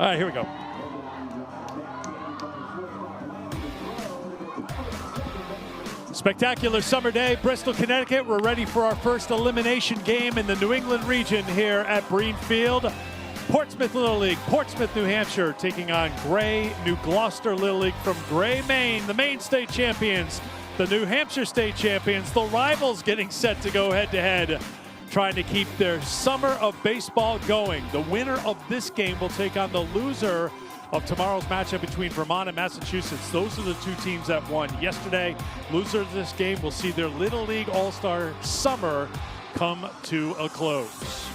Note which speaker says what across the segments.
Speaker 1: All right, here we go. Spectacular summer day, Bristol, Connecticut. We're ready for our first elimination game in the New England region here at Breen Field. Portsmouth Little League, Portsmouth, New Hampshire, taking on Gray, New Gloucester Little League from Gray, Maine. The Maine state champions, the New Hampshire state champions, the rivals getting set to go head-to-head, trying to keep their summer of baseball going. The winner of this game will take on the loser of tomorrow's matchup between Vermont and Massachusetts. Those are the two teams that won yesterday. Loser of this game will see their Little League All-Star summer come to a close.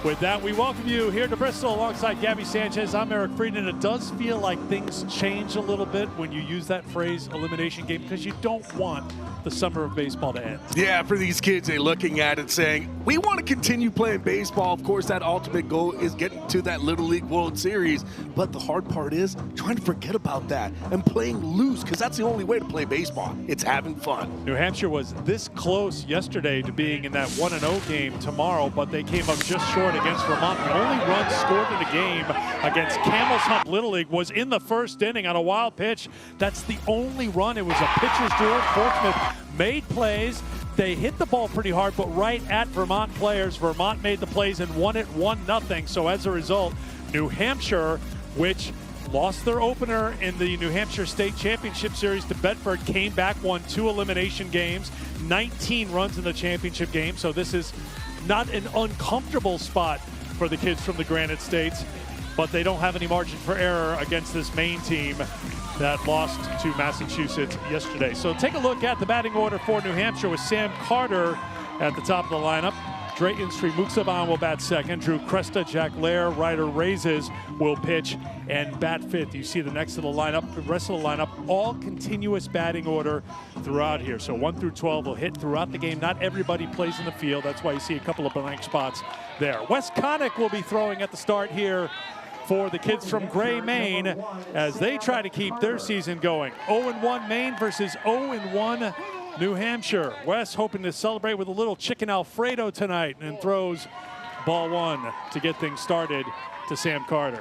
Speaker 1: With that, we welcome you here to Bristol alongside Gabby Sanchez. I'm Eric Frieden. It does feel like things change a little bit when you use that phrase elimination game, because you don't want the summer of baseball to end.
Speaker 2: Yeah, for these kids, they're looking at it saying, we want to continue playing baseball. Of course, that ultimate goal is getting to that Little League World Series. But the hard part is trying to forget about that and playing loose, because that's the only way to play baseball. It's having fun.
Speaker 1: New Hampshire was this close yesterday to being in that 1-0 game tomorrow, but they came up just short against Vermont. The only run scored in the game against Camel's Hump Little League was in the first inning on a wild pitch. That's the only run. It was a pitcher's duel. Portsmouth made plays. They hit the ball pretty hard, but right at Vermont players. Vermont made the plays and won it 1-0. So as a result, New Hampshire, which lost their opener in the New Hampshire State Championship Series to Bedford, came back, won 2 elimination games, 19 runs in the championship game. So this is not an uncomfortable spot for the kids from the Granite States, but they don't have any margin for error against this Maine team that lost to Massachusetts yesterday. So take a look at the batting order for New Hampshire with Sam Carter at the top of the lineup. Drayton Srimuksavan will bat second. Drew Cresta, Jack Lair, Ryder Raises will pitch and bat fifth. You see the next of the lineup, the rest of the lineup, all continuous batting order throughout here. So 1 through 12 will hit throughout the game. Not everybody plays in the field. That's why you see a couple of blank spots there. Wes Connick will be throwing at the start here for the kids from Gray, Maine, as they try to keep their season going. 0-1 Maine versus 0-1 New Hampshire. Wes hoping to celebrate with a little chicken Alfredo tonight, and throws ball 1 to get things started to Sam Carter.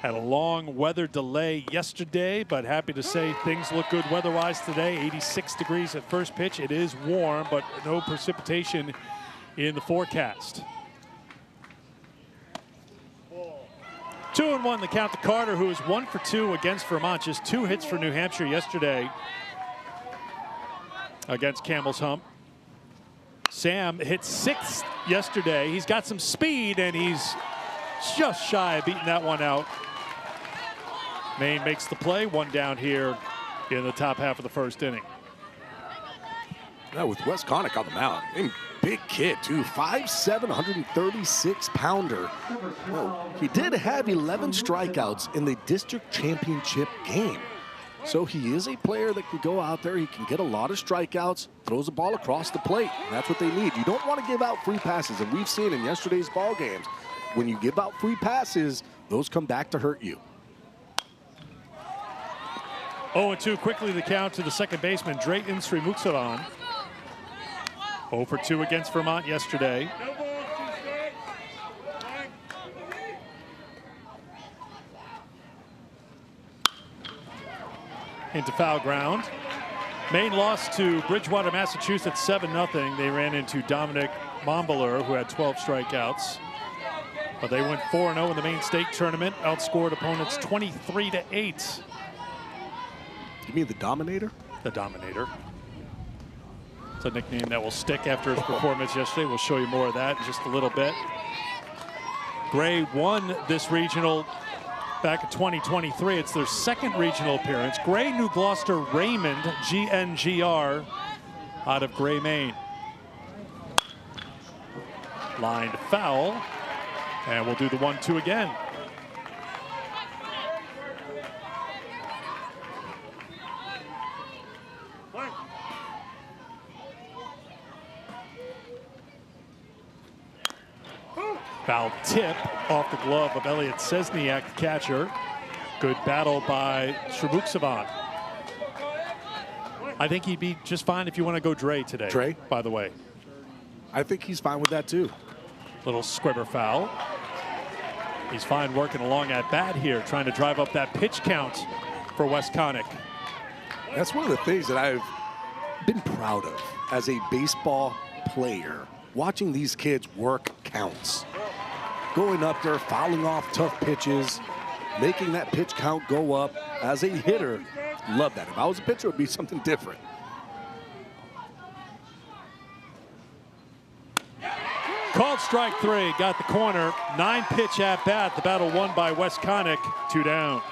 Speaker 1: Had a long weather delay yesterday, but happy to say things look good weather-wise today. 86 degrees at first pitch. It is warm, but no precipitation in the forecast. 2-1 the count to Carter, who is 1 for 2 against Vermont. Just 2 hits for New Hampshire yesterday against Camel's Hump. Sam hit 6 yesterday. He's got some speed, and he's just shy of beating that one out. Maine makes the play, 1 down here in the top half of the first inning.
Speaker 2: Now with Wes Connick on the mound. Big kid, too. 5'7", 136-pounder. Well, he did have 11 strikeouts in the district championship game. So he is a player that can go out there. He can get a lot of strikeouts, throws the ball across the plate. And that's what they need. You don't want to give out free passes. And we've seen in yesterday's ball games, when you give out free passes, those come back to hurt you.
Speaker 1: 0-2 quickly the count to the second baseman, Drayton Srimuksavan. 0 for 2 against Vermont yesterday. Into foul ground. Maine lost to Bridgewater, Massachusetts 7-0. They ran into Dominic Mombaler, who had 12 strikeouts. But they went 4-0 in the Maine State Tournament, outscored opponents 23-8.
Speaker 2: You mean the Dominator?
Speaker 1: The Dominator. It's a nickname that will stick after his performance yesterday. We'll show you more of that in just a little bit. Gray won this regional back in 2023. It's their second regional appearance. Gray, New Gloucester, Raymond, GNGR out of Gray, Maine. Lined foul, and we'll do the 1-2 again. Foul tip off the glove of Elliot Sesniak, the catcher. Good battle by Srimuksavan. I think he'd be just fine if you want to go Dre today.
Speaker 2: Dre?
Speaker 1: By the way.
Speaker 2: I think he's fine with that too.
Speaker 1: Little squibber foul. He's fine working along at bat here, trying to drive up that pitch count for Westconic.
Speaker 2: That's one of the things that I've been proud of as a baseball player. Watching these kids work counts. Going up there, fouling off tough pitches, making that pitch count go up. As a hitter, love that. If I was a pitcher, it would be something different.
Speaker 1: Called strike 3, got the corner. 9-pitch at bat. The battle won by Westconic. 2 down.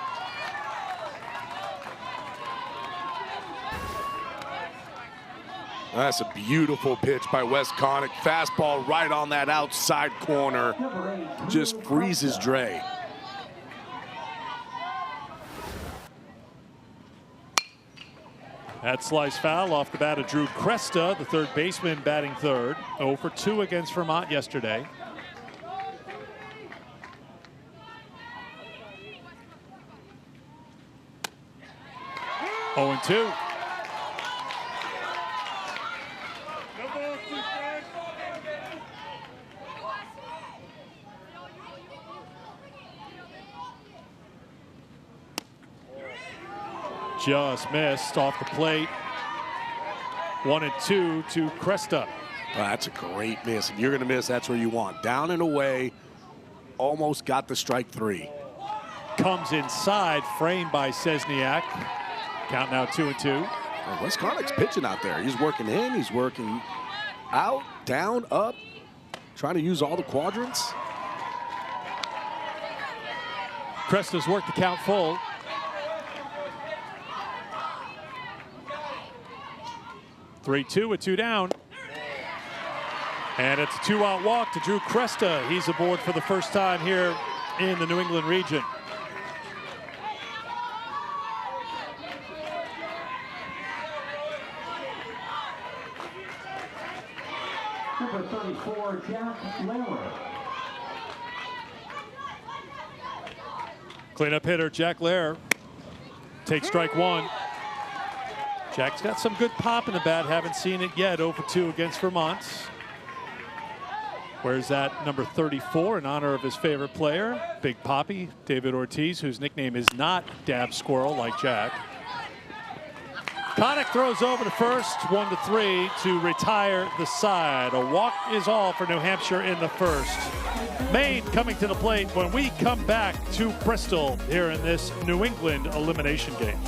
Speaker 2: That's a beautiful pitch by Westconic. Fastball right on that outside corner. Just freezes Dre.
Speaker 1: That slice foul off the bat of Drew Cresta, the third baseman, batting third. 0 for 2 against Vermont yesterday. Oh and 2. Just missed off the plate. 1 and 2 to Cresta.
Speaker 2: Well, that's a great miss. If you're going to miss, that's where you want. Down and away. Almost got the strike 3.
Speaker 1: Comes inside, framed by Szczesniak. Count now 2 and 2.
Speaker 2: Well, Westconic's pitching out there. He's working in, he's working out, down, up, trying to use all the quadrants.
Speaker 1: Cresta's worked the count full. 3-2 with 2 down. And it's a 2-out walk to Drew Cresta. He's aboard for the first time here in the New England region.
Speaker 3: Number 34, Jack Lehrer.
Speaker 1: Cleanup hitter Jack Lehrer takes strike 1. Jack's got some good pop in the bat. Haven't seen it yet. 0 for 2 against Vermont. Where's that number 34 in honor of his favorite player, Big Poppy, David Ortiz, whose nickname is not Dab Squirrel like Jack. Connick throws over to first, 1-3 to retire the side. A walk is all for New Hampshire in the first. Maine coming to the plate when we come back to Bristol here in this New England elimination game.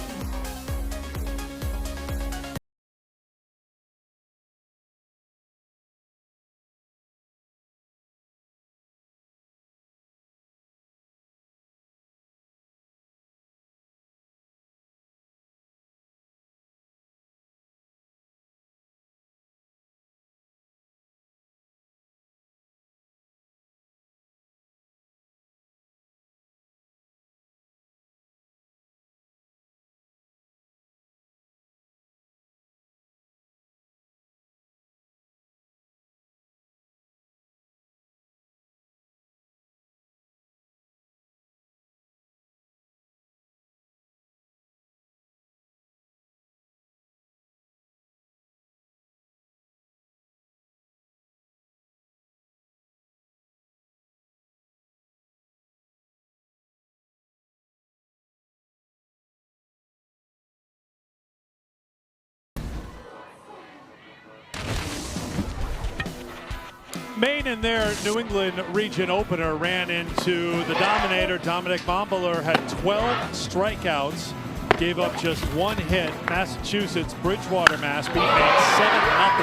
Speaker 1: Maine in their New England region opener ran into the Dominator. Dominic Mombuller had 12 strikeouts, gave up just 1 hit. Massachusetts, Bridgewater, Mass beat Maine 7-0.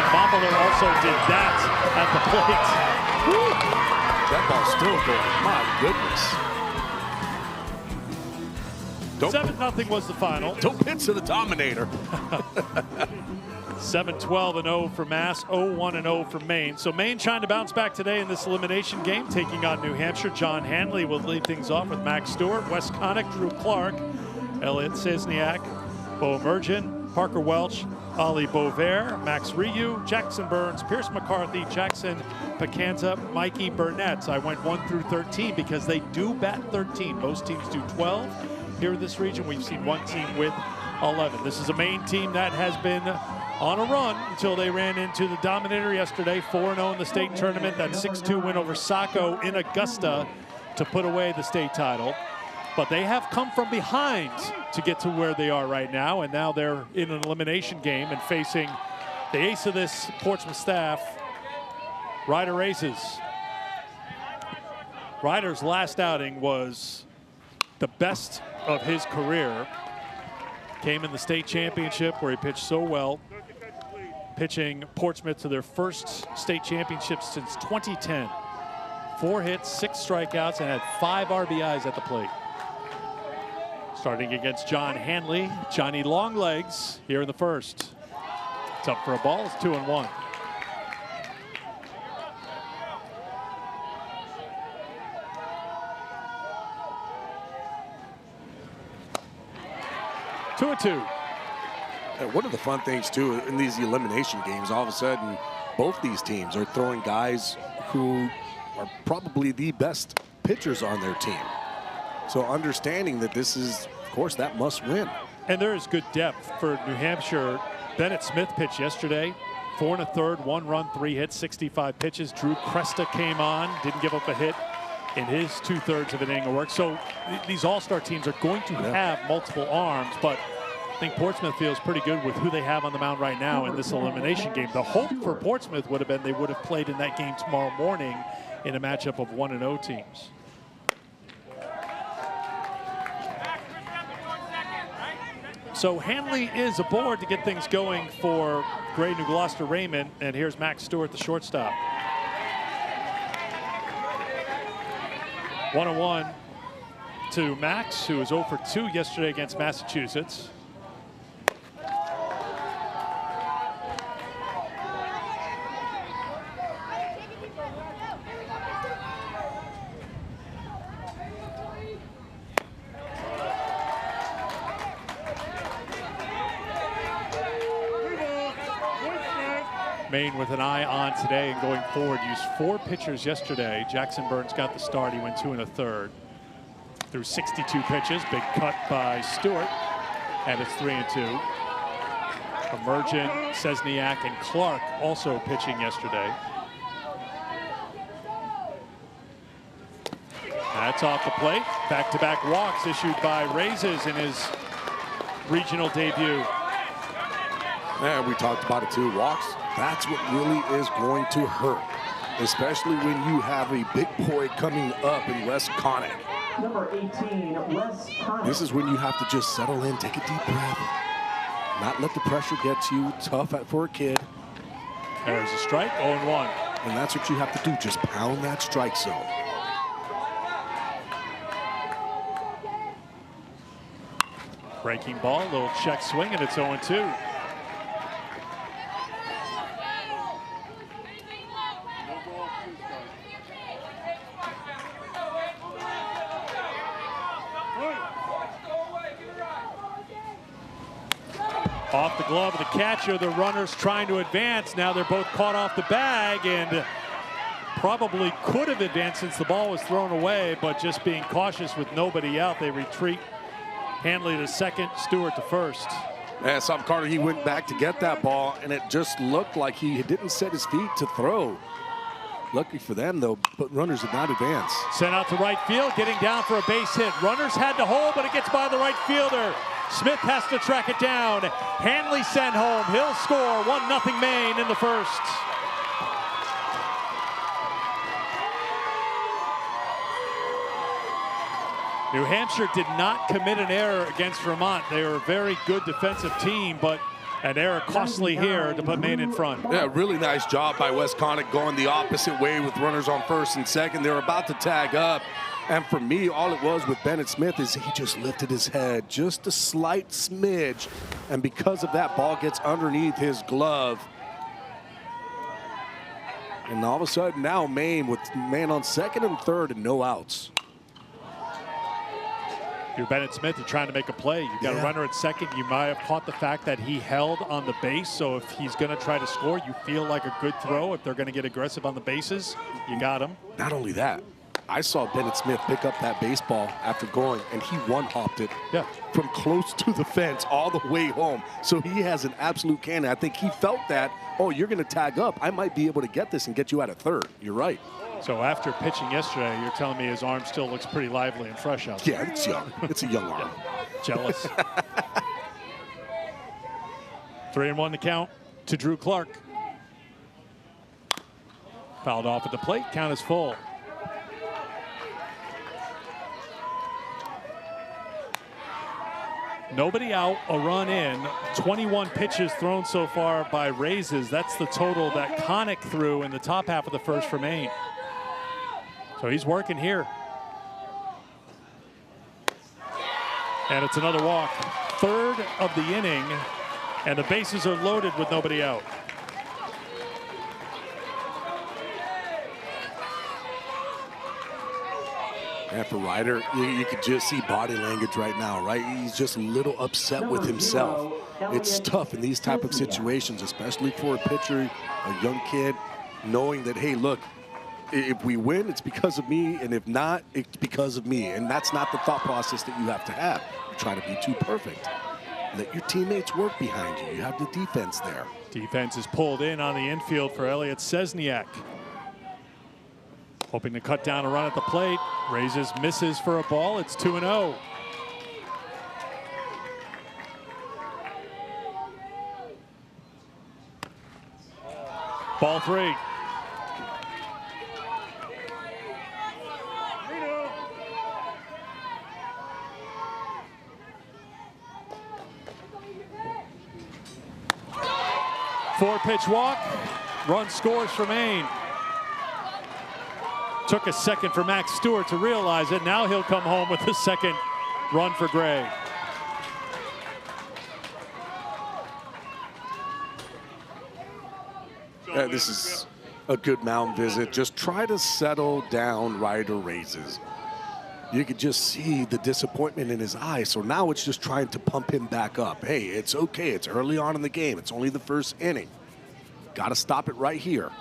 Speaker 1: Mombuller also did that at the plate.
Speaker 2: Woo. That ball's still going. My goodness.
Speaker 1: 7-0 was the final.
Speaker 2: Don't pitch to the Dominator.
Speaker 1: 7-12-0 for Mass, 0-1-0 for Maine. So Maine trying to bounce back today in this elimination game, taking on New Hampshire. John Hanley will lead things off with Max Stewart, Wes Connick, Drew Clark, Elliot Szczesniak, Bo Mergen, Parker Welch, Ali Bovair, Max Ryu, Jackson Burns, Pierce McCarthy, Jackson Pacanza, Mikey Burnett. I went 1 through 13 because they do bat 13. Most teams do 12. Here in this region, we've seen one team with 11. This is a Maine team that has been on a run until they ran into the Dominator yesterday, 4-0 in the state tournament. That 6-2 win over Saco in Augusta to put away the state title. But they have come from behind to get to where they are right now, and now they're in an elimination game and facing the ace of this Portsmouth staff, Ryder Races. Ryder's last outing was the best of his career. Came in the state championship where he pitched so well, pitching Portsmouth to their first state championship since 2010. 4 hits, 6 strikeouts, and had 5 RBIs at the plate. Starting against John Hanley, Johnny Longlegs here in the first. It's up for a ball, it's 2-1. Two and 2.
Speaker 2: One of the fun things too in these elimination games, all of a sudden both these teams are throwing guys who are probably the best pitchers on their team. So understanding that this is, of course, that must win.
Speaker 1: And there is good depth for New Hampshire. Bennett Smith pitched yesterday, 4 1/3, 1 run, 3 hits, 65 pitches. Drew Cresta came on, didn't give up a hit in his 2/3 of an inning of work. So these all-star teams are going to have multiple arms, but I think Portsmouth feels pretty good with who they have on the mound right now in this elimination game. The hope for Portsmouth would have been they would have played in that game tomorrow morning in a matchup of 1-0 teams. So Hanley is aboard to get things going for Gray New Gloucester Raymond, and here's Max Stewart, the shortstop. 1-1 to Max, who was 0 for 2 yesterday against Massachusetts. Maine with an eye on today and going forward. Used 4 pitchers yesterday. Jackson Burns got the start. He went 2 1/3 through 62 pitches. Big cut by Stewart, and it's 3-2. Emergent, Sesniak, and Clark also pitching yesterday. That's off the plate. Back-to-back walks issued by Races in his regional debut.
Speaker 2: Yeah, we talked about it too. Walks, that's what really is going to hurt, especially when you have a big boy coming up in West Connick.
Speaker 3: Number 18, Wes Connick.
Speaker 2: This is when you have to just settle in, take a deep breath, not let the pressure get to you. Tough for a kid.
Speaker 1: There's a strike, 0-1.
Speaker 2: And that's what you have to do, just pound that strike zone.
Speaker 1: Breaking ball, little check swing, and it's 0-2. Off the glove of the catcher, the runners trying to advance. Now they're both caught off the bag and probably could have advanced since the ball was thrown away, but just being cautious with nobody out, they retreat. Hanley to second, Stewart to first.
Speaker 2: Yeah, Sam Carter, he went back to get that ball, and it just looked like he didn't set his feet to throw. Lucky for them, though, but runners did not advance.
Speaker 1: Sent out to right field, getting down for a base hit. Runners had to hold, but it gets by the right fielder. Smith has to track it down. Hanley sent home. He'll score 1-0 Maine in the first. New Hampshire did not commit an error against Vermont. They were a very good defensive team, but an error costly here to put Maine in front.
Speaker 2: Yeah, really nice job by West Connick going the opposite way with runners on first and second. They were about to tag up. And for me, all it was with Bennett Smith is he just lifted his head just a slight smidge. And because of that, ball gets underneath his glove. And all of a sudden now Maine with man on second and third and no outs.
Speaker 1: You're Bennett Smith, you're trying to make a play. You've got a runner at second. You might have caught the fact that he held on the base. So if he's going to try to score, you feel like a good throw. If they're going to get aggressive on the bases, you got him.
Speaker 2: Not only that, I saw Bennett Smith pick up that baseball after going, and he one-hopped it from close to the fence all the way home. So he has an absolute cannon. I think he felt that, oh, you're going to tag up. I might be able to get this and get you out of third. You're right.
Speaker 1: So after pitching yesterday, you're telling me his arm still looks pretty lively and fresh out there.
Speaker 2: Yeah, it's young. It's a young arm.
Speaker 1: Jealous. 3-1 to count to Drew Clark. Fouled off at the plate. Count is full. Nobody out, a run in. 21 pitches thrown so far by Raises. That's the total that Connick threw in the top half of the first for Maine. So he's working here. And it's another walk. Third of the inning, and the bases are loaded with nobody out.
Speaker 2: And for Ryder, you could just see body language right now, right? He's just a little upset with himself. It's tough in these type of situations, especially for a pitcher, a young kid, knowing that, hey, look, if we win, it's because of me, and if not, it's because of me. And that's not the thought process that you have to have. You're trying to be too perfect. Let your teammates work behind you. You have the defense there.
Speaker 1: Defense is pulled in on the infield for Elliot Szczesniak. Hoping to cut down a run at the plate. Raises, misses for a ball. It's 2-0. Ball 3. Four-pitch walk. Run scores for Maine. Took a second for Max Stewart to realize it. Now he'll come home with the second run for Gray.
Speaker 2: This is a good mound visit. Just try to settle down Ryder Raises. You could just see the disappointment in his eyes. So now it's just trying to pump him back up. Hey, it's okay. It's early on in the game. It's only the first inning. Got to stop it right here.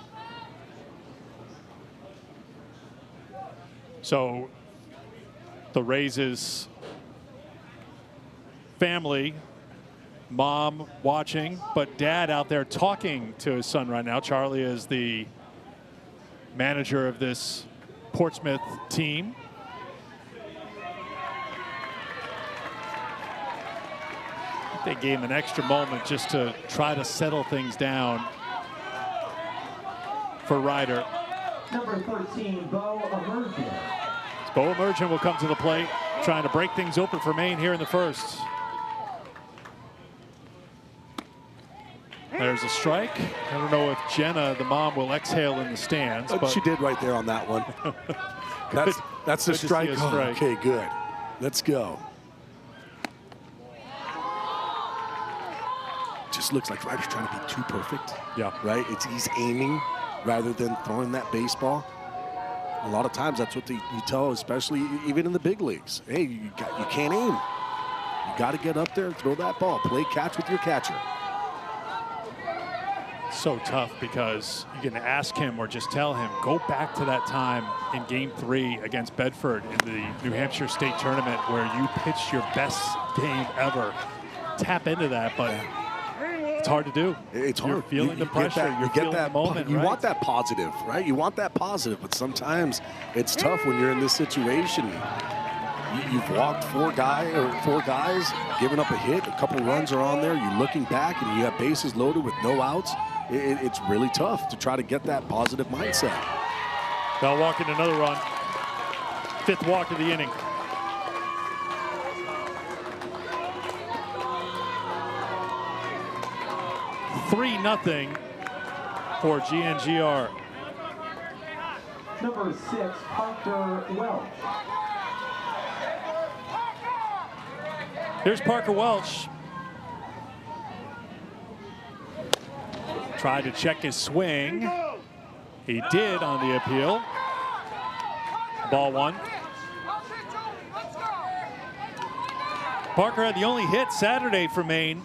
Speaker 1: So the Raises family, mom watching, but dad out there talking to his son right now. Charlie is the manager of this Portsmouth team. They gave him an extra moment just to try to settle things down for Ryder.
Speaker 3: Number 13, Bo Emergent.
Speaker 1: Bo Emergent will come to the plate, trying to break things open for Maine here in the first. There's a strike. I don't know if Jenna, the mom, will exhale in the stands. But
Speaker 2: she did right there on that one. That's the strike. Oh, okay, good. Let's go. Just looks like Ryder's trying to be too perfect.
Speaker 1: Yeah.
Speaker 2: Right? He's aiming rather than throwing that baseball. A lot of times that's what you tell, especially even in the big leagues. Hey, you can't aim. You got to get up there and throw that ball. Play catch with your catcher.
Speaker 1: So tough because you can ask him or just tell him, go back to that time in Game 3 against Bedford in the New Hampshire State Tournament where you pitched your best game ever. Tap into that, but it's hard to do.
Speaker 2: It's hard.
Speaker 1: You're feeling the pressure. You're feeling the moment.
Speaker 2: You want that positive, right? You want that positive, but sometimes it's tough when you're in this situation. You've walked four guys, given up a hit. A couple runs are on there. You're looking back, and you have bases loaded with no outs. It's really tough to try to get that positive mindset.
Speaker 1: They'll walk in another run. Fifth walk of the inning. Three nothing for GNGR.
Speaker 3: Number 6, Parker Welch.
Speaker 1: Here's Parker Welch. Tried to check his swing. He did on the appeal. Ball 1. Parker had the only hit Saturday for Maine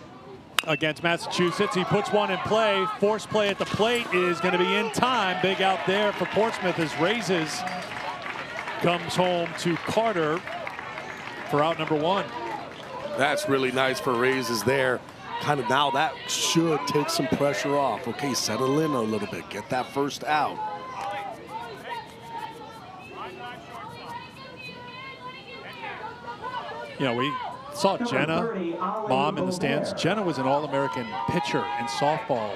Speaker 1: against Massachusetts. He puts one in play. Force play at the plate is going to be in time. Big out there for Portsmouth as Raises comes home to Carter for out number 1.
Speaker 2: That's really nice for raises there. Kind of now that should take some pressure off. Okay, settle in a little bit. Get that first out.
Speaker 1: You know, we saw Jenna, mom in the stands. Jenna was an All-American pitcher in softball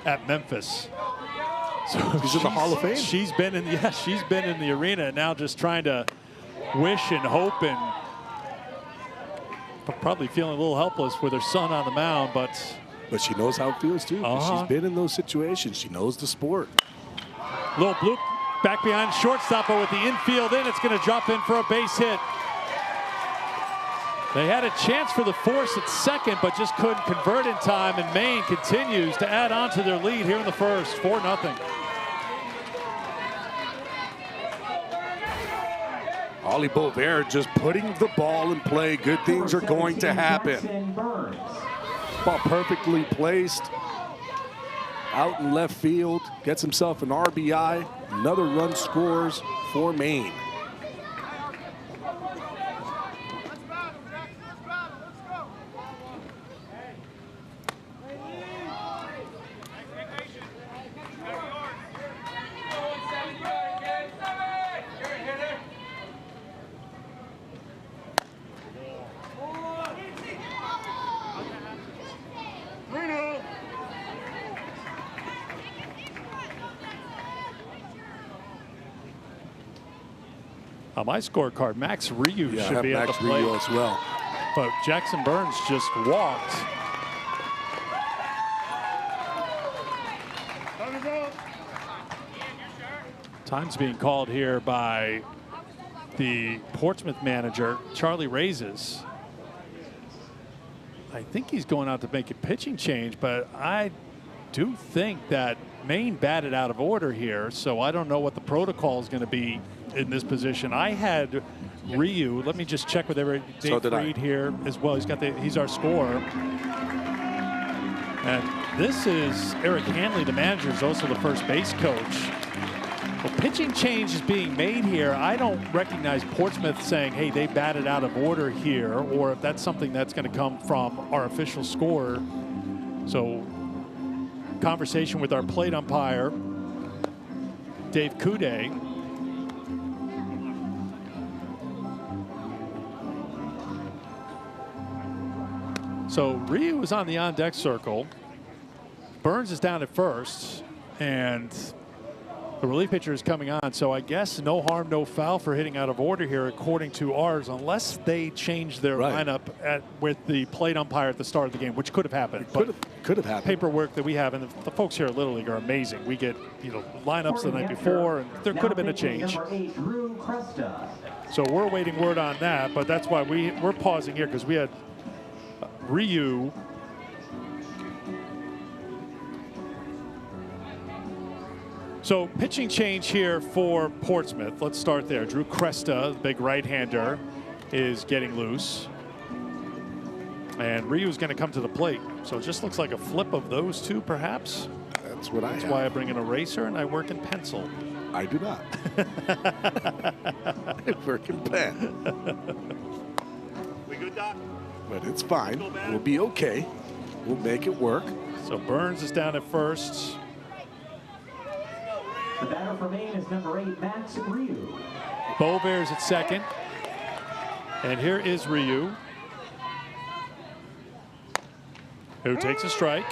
Speaker 1: at Memphis. So
Speaker 2: she's in the Hall of Fame.
Speaker 1: She's been in the arena now, just trying to wish and hope, and probably feeling a little helpless with her son on the mound, but
Speaker 2: she knows how it feels too. She's been in those situations. She knows the sport.
Speaker 1: Little bloop back behind shortstop, but with the infield in, it's going to drop in for a base hit. They had a chance for the force at second, but just couldn't convert in time, and Maine continues to add on to their lead here in the first, 4-0.
Speaker 2: Ollie Bovair just putting the ball in play. Good things are going to happen. Ball perfectly placed. Out in left field. Gets himself an RBI. Another run scores for Maine.
Speaker 1: On my scorecard, Max Ryu should be at the plate.
Speaker 2: Ryu as well.
Speaker 1: But Jackson Burns just walked. Time's being called here by the Portsmouth manager, Charlie Raises. I think he's going out to make a pitching change, but I do think that Maine batted out of order here, so I don't know what the protocol is going to be in this position. I had Ryu. Let me just check with Dave Freed here as well. He's our scorer. And this is Eric Hanley, the manager, is also the first base coach. Well, pitching change is being made here. I don't recognize Portsmouth saying, hey, they batted out of order here, or if that's something that's going to come from our official scorer. So, conversation with our plate umpire, Dave Kude. So Ryu is on the on-deck circle. Burns is down at first, and the relief pitcher is coming on. So I guess no harm, no foul for hitting out of order here, according to ours, unless they change their lineup with the plate umpire at the start of the game, which could have happened.
Speaker 2: Could have happened.
Speaker 1: Paperwork that we have, and the folks here at Little League are amazing. We get lineups the night before, and there could have been a change. So we're waiting word on that, but that's why we're pausing here, because we had Ryu. So pitching change here for Portsmouth. Let's start there. Drew Cresta, the big right-hander, is getting loose. And Ryu's going to come to the plate. So it just looks like a flip of those two, perhaps.
Speaker 2: That's what
Speaker 1: That's why I bring an eraser and I work in pencil.
Speaker 2: I do not. I work in pen.
Speaker 4: We good, Doc?
Speaker 2: But it's fine. We'll be okay. We'll make it work.
Speaker 1: So Burns is down at first.
Speaker 3: The batter for Maine is number 8, Max Ryu.
Speaker 1: Bovair's at second. And here is Ryu, who takes a strike.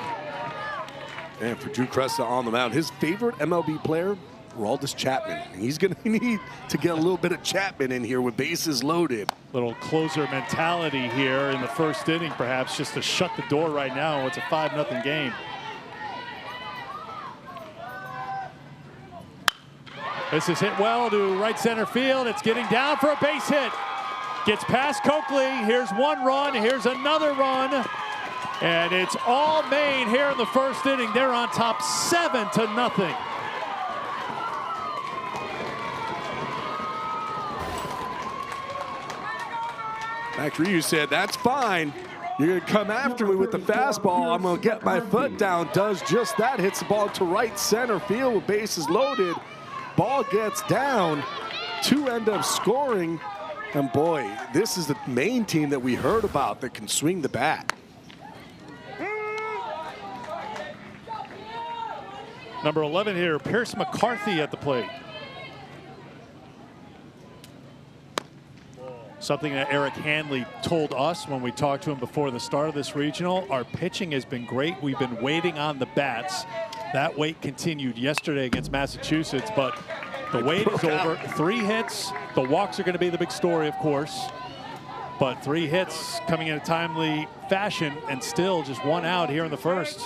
Speaker 2: And for Drew Cresta on the mound, his favorite MLB player, Aroldis Chapman. He's going to need to get a little bit of Chapman in here with bases loaded.
Speaker 1: Little closer mentality here in the first inning, perhaps, just to shut the door right now. It's a 5-0 game. This is hit well to right center field. It's getting down for a base hit. Gets past Coakley. Here's one run. Here's another run. And it's all Maine here in the first inning. They're on top 7-0.
Speaker 2: Max Ryu said, that's fine. You're going to come after me with the fastball. I'm going to get my foot down. Does just that. Hits the ball to right center field with bases loaded. Ball gets down two end up scoring. And boy, this is the main team that we heard about that can swing the bat.
Speaker 1: Number 11 here, Pierce McCarthy at the plate. Something that Eric Hanley told us when we talked to him before the start of this regional. Our pitching has been great. We've been waiting on the bats. That wait continued yesterday against Massachusetts, but the wait is over. 3 hits. The walks are going to be the big story, of course. But 3 hits coming in a timely fashion, and still just 1 out here in the first.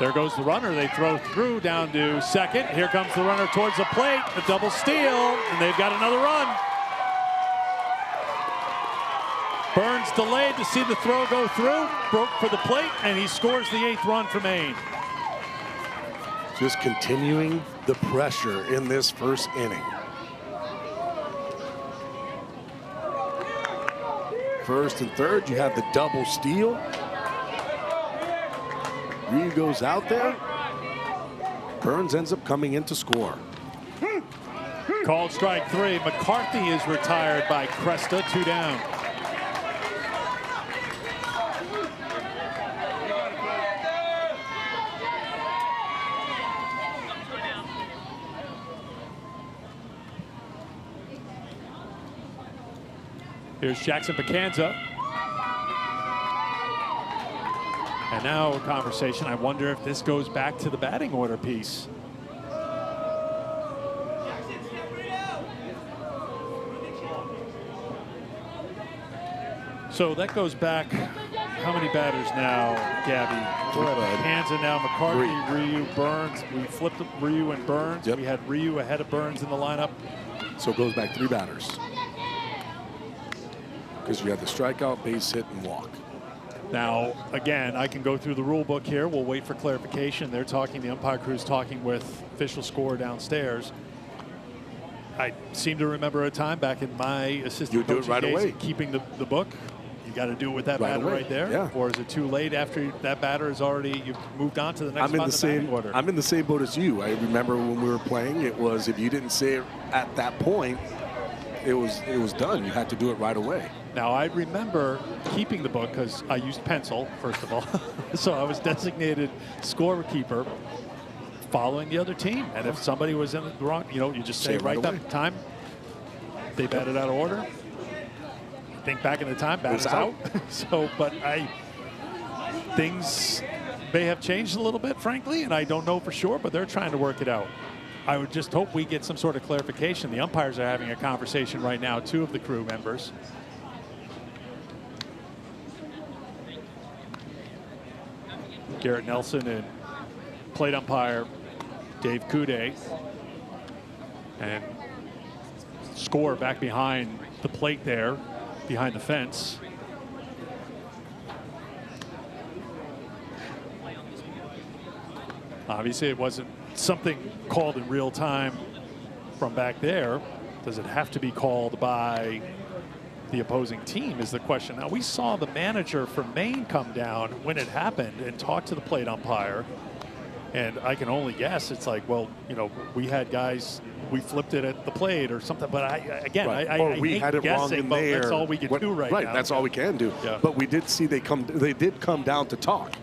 Speaker 1: There goes the runner. They throw through down to second. Here comes the runner towards the plate. A double steal, and they've got another run. Burns delayed to see the throw go through. Broke for the plate, and he scores the 8th run for Maine.
Speaker 2: Just continuing the pressure in this first inning. First and third, you have the double steal. Ryu goes out there. Burns ends up coming in to score.
Speaker 1: Called strike 3. McCarthy is retired by Cresta. 2 down. Here's Jackson Picanza. And now a conversation. I wonder if this goes back to the batting order piece. So that goes back. How many batters now, Gabby? Picanza now, McCarthy, Ryu, Burns. We flipped Ryu and Burns.
Speaker 2: Yep.
Speaker 1: We had Ryu ahead of Burns in the lineup.
Speaker 2: So it goes back 3 batters. Because you have the strikeout, base hit, and walk.
Speaker 1: Now, again, I can go through the rule book here. We'll wait for clarification. They're talking, the umpire crew's talking with official score downstairs. I seem to remember a time back in my assistant
Speaker 2: coaching
Speaker 1: coaching
Speaker 2: right
Speaker 1: days,
Speaker 2: away.
Speaker 1: keeping the book. You got to do it with that batter right there.
Speaker 2: Yeah.
Speaker 1: Or is it too late after that batter is already, you've moved on to the next spot in the batting order?
Speaker 2: I'm in the same boat as you. I remember when we were playing, it was if you didn't say it at that point, it was done. You had to do it right away.
Speaker 1: Now, I remember keeping the book because I used pencil, first of all. So I was designated scorekeeper following the other team. And if somebody was in the wrong, you just say right that time they batted out of order. I think back in the time, batters out. So, but things may have changed a little bit, frankly, and I don't know for sure, but they're trying to work it out. I would just hope we get some sort of clarification. The umpires are having a conversation right now, 2 of the crew members. Garrett Nelson and plate umpire Dave Kude. And score back behind the plate there, behind the fence. Obviously, it wasn't something called in real time from back there. Does it have to be called by the opposing team is the question. Now, we saw the manager from Maine come down when it happened and talk to the plate umpire. And I can only guess it's like, well, we had guys, we flipped it at the plate or something. But I
Speaker 2: we
Speaker 1: hate
Speaker 2: had it
Speaker 1: guessing,
Speaker 2: wrong in
Speaker 1: but
Speaker 2: there.
Speaker 1: that's all we can do right now.
Speaker 2: Right, that's all we can do.
Speaker 1: Yeah.
Speaker 2: But we did see they did come down to talk.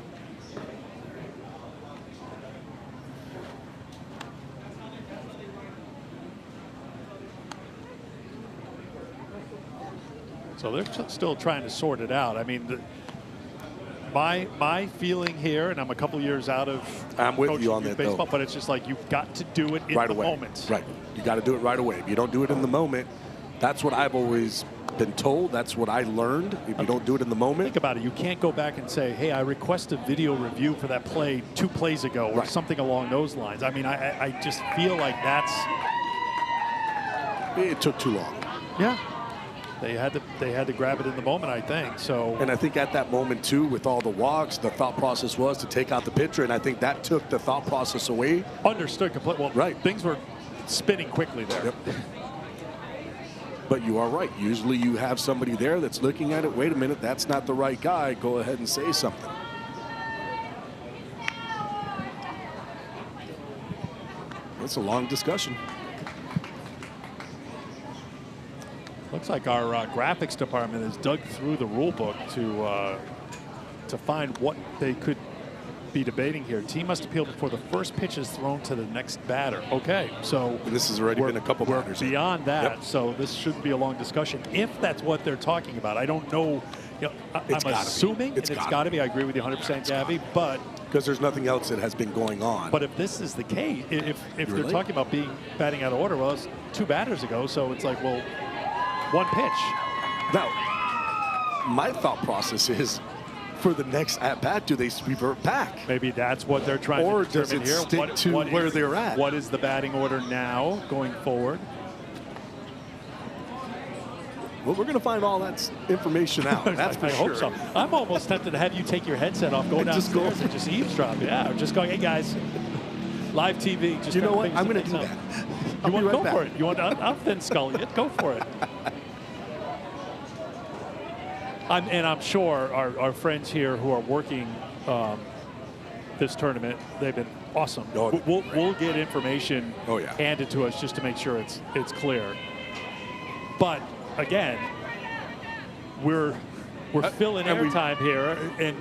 Speaker 1: So they're still trying to sort it out. I mean, my feeling here, and I'm a couple years out of
Speaker 2: I'm with you on that,
Speaker 1: baseball,
Speaker 2: though.
Speaker 1: but it's just like you've got to do it in
Speaker 2: right
Speaker 1: the
Speaker 2: away.
Speaker 1: moment.
Speaker 2: Right. You got to do it right away. If you don't do it in the moment, that's what I've always been told. That's what I learned. If you don't do it in the moment.
Speaker 1: Think about it. You can't go back and say, hey, I request a video review for that play 2 plays ago or something along those lines. I mean, I just feel like
Speaker 2: It took too long.
Speaker 1: Yeah. They had to grab it in the moment, I think. So,
Speaker 2: and I think at that moment too, with all the walks, the thought process was to take out the pitcher, and I think that took the thought process away.
Speaker 1: Understood completely. Well,
Speaker 2: right.
Speaker 1: Things were spinning quickly there.
Speaker 2: Yep. But you are right. Usually you have somebody there that's looking at it. Wait a minute, that's not the right guy. Go ahead and say something. That's a long discussion.
Speaker 1: Looks like our graphics department has dug through the rule book to find what they could be debating here. Team must appeal before the first pitch is thrown to the next batter. Okay, so
Speaker 2: And this has already been a couple
Speaker 1: we're
Speaker 2: batters.
Speaker 1: beyond that,
Speaker 2: Yep.
Speaker 1: so this shouldn't be a long discussion. If that's what they're talking about, I don't know. You know,
Speaker 2: It's
Speaker 1: I'm
Speaker 2: gotta be.
Speaker 1: assuming
Speaker 2: It's
Speaker 1: it's
Speaker 2: gotta
Speaker 1: got to be. I agree with you 100%, Gabby. But
Speaker 2: Because there's nothing else that has been going on.
Speaker 1: if this is the case, if they're
Speaker 2: Really?
Speaker 1: talking about batting out of order, well, it's 2 batters ago, so it's like, well, 1 pitch.
Speaker 2: Now, my thought process is, for the next at-bat, do they revert back?
Speaker 1: Maybe that's what they're trying
Speaker 2: Or
Speaker 1: to
Speaker 2: does
Speaker 1: determine
Speaker 2: it
Speaker 1: here.
Speaker 2: stick to where they're at?
Speaker 1: What is the batting order now going forward?
Speaker 2: Well, we're going to find all that information out. That's for
Speaker 1: I
Speaker 2: sure.
Speaker 1: hope so. I'm almost tempted to have you take your headset off, go
Speaker 2: And just go-
Speaker 1: downstairs, and just eavesdrop. Yeah, just going, hey guys, live TV. Just
Speaker 2: You know
Speaker 1: kinda
Speaker 2: what?
Speaker 1: figure
Speaker 2: I'm
Speaker 1: some
Speaker 2: going to do
Speaker 1: things
Speaker 2: that.
Speaker 1: out.
Speaker 2: I'll
Speaker 1: You want
Speaker 2: be
Speaker 1: to
Speaker 2: right
Speaker 1: go
Speaker 2: back.
Speaker 1: for it? You want? I'll thin skull it. Go for it. I'm sure our friends here who are working this tournament, they've been awesome.
Speaker 2: Oh,
Speaker 1: We'll get information
Speaker 2: Oh, yeah.
Speaker 1: handed to us just to make sure it's clear. But again, we're filling
Speaker 2: and we-
Speaker 1: airtime here, and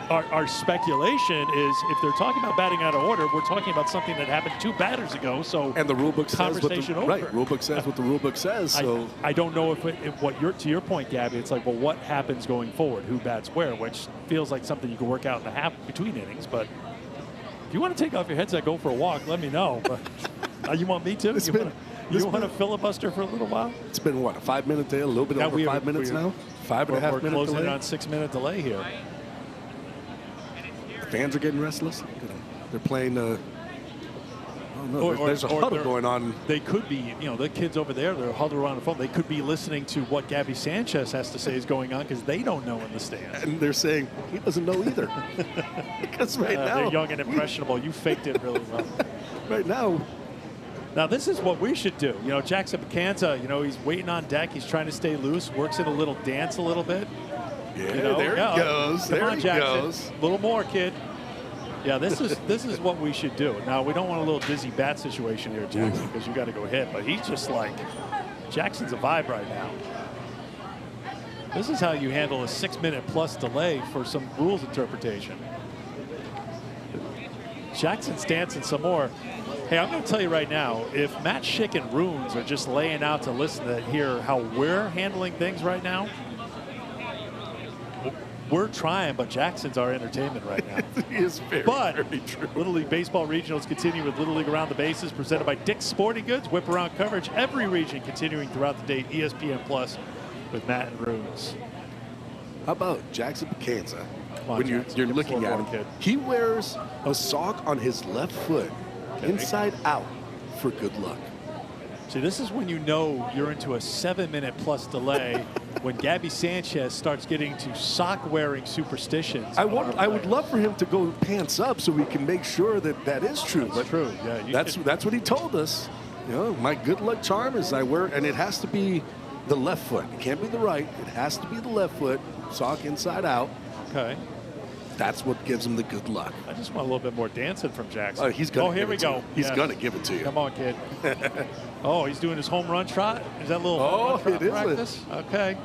Speaker 1: our speculation is if they're talking about batting out of order, we're talking about something that happened 2 batters ago. So
Speaker 2: And the rule book says what
Speaker 1: conversation
Speaker 2: the
Speaker 1: over.
Speaker 2: right rule book says what the rule book says. So
Speaker 1: I don't know if what you're to your point, Gabby. It's like, well, what happens going forward? Who bats where? Which feels like something you can work out in the half between innings. But if you want to take off your headset, go for a walk. Let me know. But you want me to?
Speaker 2: It's
Speaker 1: You
Speaker 2: been-
Speaker 1: want
Speaker 2: it's
Speaker 1: to
Speaker 2: been-
Speaker 1: filibuster for a little while?
Speaker 2: it's been what, a 5-minute day, a little bit
Speaker 1: Yeah,
Speaker 2: over 5 minutes now. 5.5
Speaker 1: We're
Speaker 2: minute
Speaker 1: closing
Speaker 2: delay.
Speaker 1: in on 6-minute delay here.
Speaker 2: Fans are getting restless. They're playing. I don't know.
Speaker 1: Or-
Speaker 2: There's a
Speaker 1: or
Speaker 2: huddle
Speaker 1: they're-
Speaker 2: going on.
Speaker 1: They could be, the kids over there, they're huddled around the phone. They could be listening to what Gabby Sanchez has to say is going on because they don't know in the stands.
Speaker 2: And they're saying he doesn't know either. Because right now
Speaker 1: They're young and impressionable. You faked it really well.
Speaker 2: Right now,
Speaker 1: Now, this is what we should do. Jackson Bacanza, he's waiting on deck. He's trying to stay loose, works in a little dance a little bit.
Speaker 2: yeah,
Speaker 1: There
Speaker 2: he goes.
Speaker 1: Come
Speaker 2: There
Speaker 1: on,
Speaker 2: he
Speaker 1: Jackson.
Speaker 2: goes.
Speaker 1: A little more, kid. Yeah, this is what we should do. Now, we don't want a little dizzy bat situation here, Jackson, because you got to go hit. But he's just like, Jackson's a vibe right now. This is how you handle a 6-minute plus delay for some rules interpretation. Jackson's dancing some more. Hey, I'm going to tell you right now, if Matt Schick and Runes are just laying out to listen to hear how we're handling things right now, we're trying, but Jackson's our entertainment right now.
Speaker 2: He is very,
Speaker 1: But
Speaker 2: very true.
Speaker 1: Little League Baseball Regionals continue with Little League Around the Bases, presented by Dick's Sporting Goods. Whip around coverage every region, continuing throughout the day. ESPN Plus with Matt and Runes.
Speaker 2: How about Jackson Bacanza?
Speaker 1: on,
Speaker 2: When
Speaker 1: Jackson.
Speaker 2: you're
Speaker 1: Get
Speaker 2: looking
Speaker 1: the
Speaker 2: at
Speaker 1: floor
Speaker 2: him,
Speaker 1: going,
Speaker 2: he wears a sock on his left foot, inside out, for good luck.
Speaker 1: See, this is when you know you're into a 7-minute plus delay when Gabby Sanchez starts getting to sock-wearing superstitions.
Speaker 2: I would love for him to go pants up so we can make sure that that is true.
Speaker 1: That's true. Yeah, you
Speaker 2: That's what he told us. My good luck charm is I wear, and it has to be the left foot. It can't be the right. It has to be the left foot. Sock inside out.
Speaker 1: Okay.
Speaker 2: That's what gives him the good luck.
Speaker 1: I just want a little bit more dancing from Jackson.
Speaker 2: He's gonna.
Speaker 1: Oh, here
Speaker 2: give
Speaker 1: we
Speaker 2: it to
Speaker 1: go.
Speaker 2: you. He's
Speaker 1: Yeah.
Speaker 2: gonna give it to you.
Speaker 1: Come on, kid. Oh, he's doing his home run trot? Is that a little home run trot
Speaker 2: it is.
Speaker 1: practice? Okay.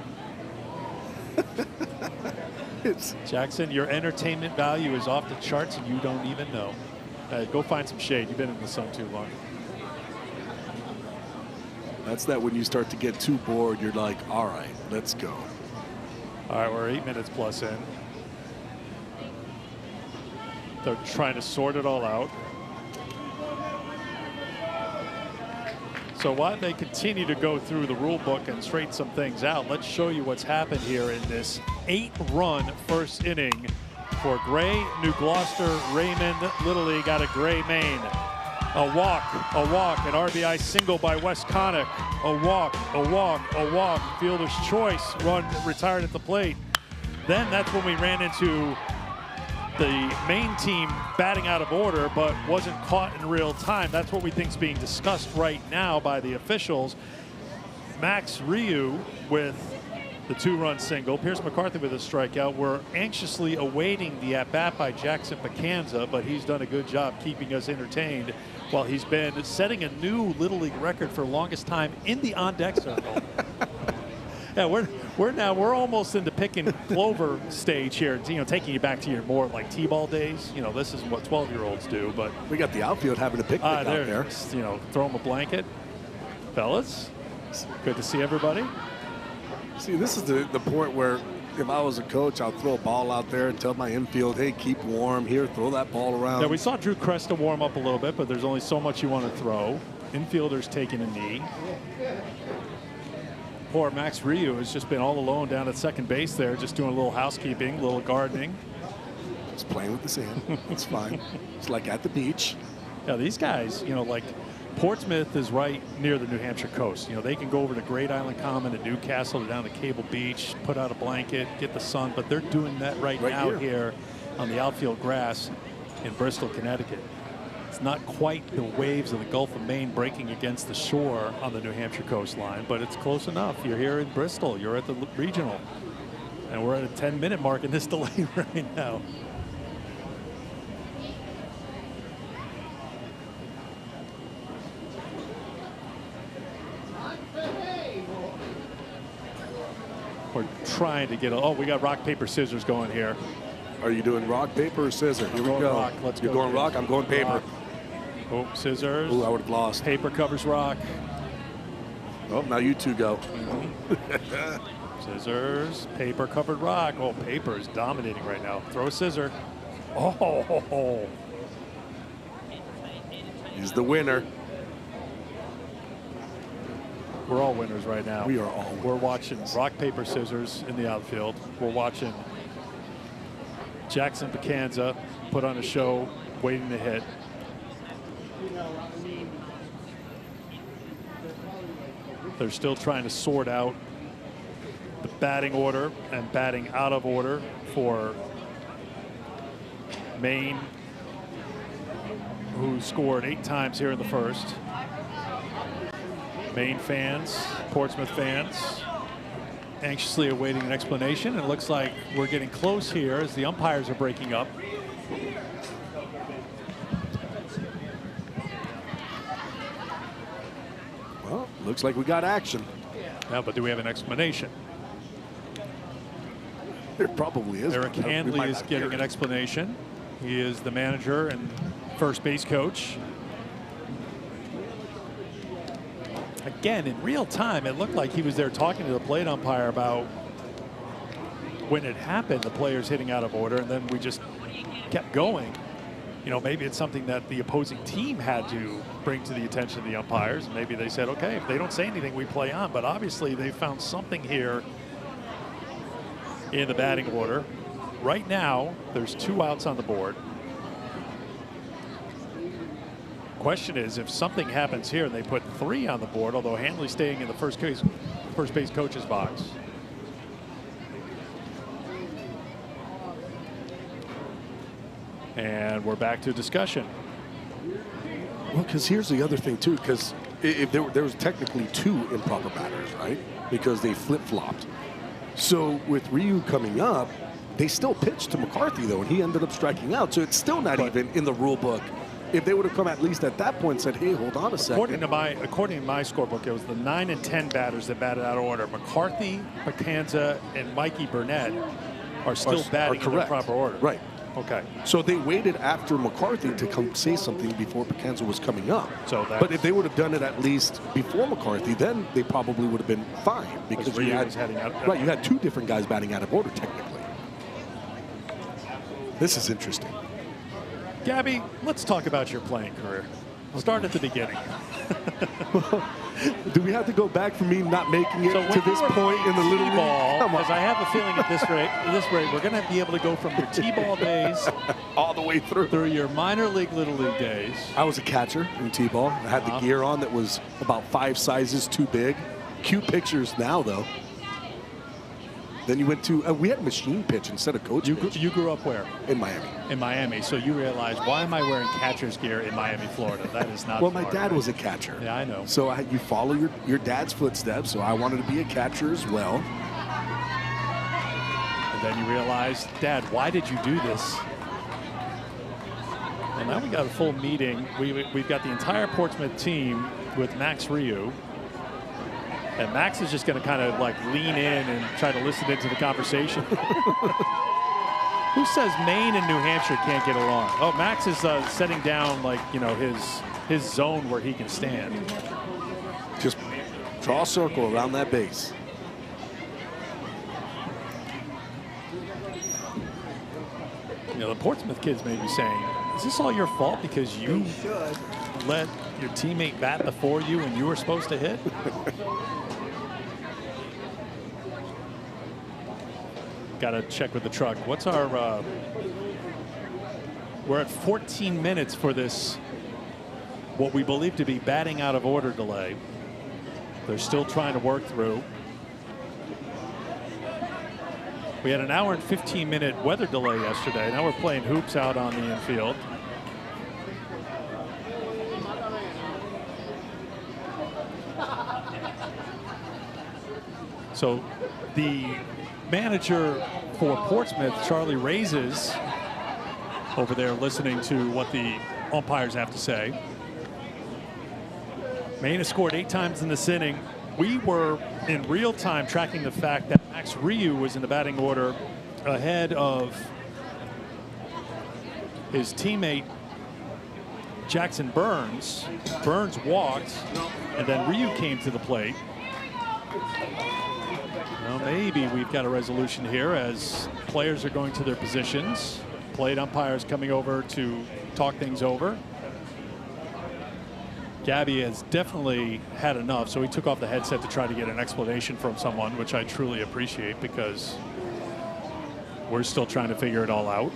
Speaker 2: It's,
Speaker 1: Jackson, your entertainment value is off the charts and you don't even know. Go find some shade. You've been in the sun too long.
Speaker 2: that's that when you start to get too bored, you're like, all right, let's go.
Speaker 1: All right, we're 8 minutes plus in. They're trying to sort it all out. So while they continue to go through the rule book and straighten some things out, let's show you what's happened here in this 8-run first inning for Gray, New Gloucester, Raymond, Little League out of Gray, Maine. A walk, an RBI single by Wes Connick. A walk, fielder's choice, run retired at the plate. Then that's when we ran into the main team batting out of order, but wasn't caught in real time. That's what we think is being discussed right now by the officials. Max Ryu with the 2-run single. Pierce McCarthy with a strikeout. We're anxiously awaiting the at-bat by Jackson Pacanza, but he's done a good job keeping us entertained while he's been setting a new Little League record for longest time in the on-deck circle. Yeah, we're almost into pick and clover stage here. You know, taking you back to your more like T-ball days. You know, this is what 12-year-olds do. But
Speaker 2: we got the outfield having a picnic out there.
Speaker 1: You know, throw them a blanket, fellas. Good to see everybody.
Speaker 2: See, this is the point where if I was a coach, I'll throw a ball out there and tell my infield, hey, keep warm here, throw that ball around.
Speaker 1: Yeah, we saw Drew Cresta warm up a little bit, but there's only so much you want to throw. Infielders taking a knee. Poor Max Ryu has just been all alone down at second base there, just doing a little housekeeping, a little gardening.
Speaker 2: Just playing with the sand. It's fine. It's like at the beach.
Speaker 1: Yeah, these guys, you know, like Portsmouth is right near the New Hampshire coast. You know, they can go over to Great Island Common at Newcastle, down to Cable Beach, put out a blanket, get the sun, but they're doing that right now here on the outfield grass in Bristol, Connecticut. It's not quite the waves of the Gulf of Maine breaking against the shore on the New Hampshire coastline, but it's close enough. You're here in Bristol, you're at the regional, and we're at a 10-minute mark in this delay right now. We're trying to get we got rock, paper, scissors going here.
Speaker 2: Are you doing rock, paper, or scissors? Here we go.
Speaker 1: Rock. Let's
Speaker 2: You're
Speaker 1: go.
Speaker 2: going rock, I'm going paper.
Speaker 1: Rock. Oh, scissors.
Speaker 2: Ooh, I would have lost.
Speaker 1: Paper covers rock.
Speaker 2: Oh, now you two go.
Speaker 1: Scissors, paper covered rock. Oh, paper is dominating right now. Throw a scissor. Oh.
Speaker 2: He's the winner.
Speaker 1: We're all winners right now.
Speaker 2: We are all winners.
Speaker 1: We're watching rock, paper, scissors in the outfield. We're watching Jackson Pacanza put on a show, waiting to hit. They're still trying to sort out the batting order and batting out of order for Maine, who scored 8 times here in the first. Maine fans, Portsmouth fans, anxiously awaiting an explanation. It looks like we're getting close here as the umpires are breaking up.
Speaker 2: Well, looks like we got action.
Speaker 1: Yeah, but do we have an explanation?
Speaker 2: There probably is.
Speaker 1: Eric Handley is getting an explanation. He is the manager and first base coach. Again, in real time, it looked like he was there talking to the plate umpire about when it happened, the players hitting out of order, and then we just kept going. You know, maybe it's something that the opposing team had to bring to the attention of the umpires. Maybe they said, okay, if they don't say anything, we play on. But obviously, they found something here in the batting order. Right now, there's 2 outs on the board. Question is, if something happens here and they put 3 on the board, although Handley's staying in the first base coach's box. And we're back to discussion.
Speaker 2: Well, because here's the other thing, too, because if there was technically 2 improper batters, right? Because they flip-flopped. So with Ryu coming up, they still pitched to McCarthy, though, and he ended up striking out. So it's still not even in the rule book. If they would have come at least at that point and said, hey, hold on a second.
Speaker 1: According to my scorebook, it was the 9 and 10 batters that batted out of order. McCarthy, Pacanza, and Mikey Burnett are still batting in the proper order.
Speaker 2: Right.
Speaker 1: Okay.
Speaker 2: So they waited after McCarthy to come say something before Pacanza was coming up. But if they would have done it at least before McCarthy, then they probably would have been fine, because you had, you had 2 different guys batting out of order technically. This is interesting.
Speaker 1: Gabby, let's talk about your playing career. Start at the beginning.
Speaker 2: Do we have to go back for me not making it to this point in the Little League?
Speaker 1: Because I have a feeling at this rate, we're going to be able to go from your T-ball days
Speaker 2: all the way through
Speaker 1: your minor league, Little League days.
Speaker 2: I was a catcher in T-ball. I had the gear on that was about 5 sizes too big. Cute pictures now, though. Then you went to, we had machine pitch instead of coach pitch.
Speaker 1: You grew up where?
Speaker 2: In Miami.
Speaker 1: In Miami. So you realize, why am I wearing catcher's gear in Miami, Florida? That is not
Speaker 2: Well, my dad was a catcher.
Speaker 1: Yeah, I know.
Speaker 2: So you follow your dad's footsteps, so I wanted to be a catcher as well.
Speaker 1: then you realize, Dad, why did you do this? Well, now we got a full meeting. We've got the entire Portsmouth team with Max Ryu. And Max is just going to kind of like lean in and try to listen into the conversation. Who says Maine and New Hampshire can't get along? Oh, Max is setting down, like, you know, his zone where he can stand.
Speaker 2: Just draw a circle around that base.
Speaker 1: You know, the Portsmouth kids may be saying, is this all your fault because you let your teammate bat before you and you were supposed to hit? Got to check with the truck. What's our, we're at 14 minutes for this, what we believe to be batting out of order delay. They're still trying to work through. We had an hour and 15-minute weather delay yesterday. Now we're playing hoops out on the infield. So the manager for Portsmouth, Charlie Raises, over there listening to what the umpires have to say. Maine has scored 8 times in this inning. We were in real time tracking the fact that Max Ryu was in the batting order ahead of his teammate Jackson Burns. Burns walked, and then Ryu came to the plate. Well, maybe we've got a resolution here as players are going to their positions. Plate umpires coming over to talk things over. Gabby has definitely had enough, so he took off the headset to try to get an explanation from someone, which I truly appreciate because we're still trying to figure it all out.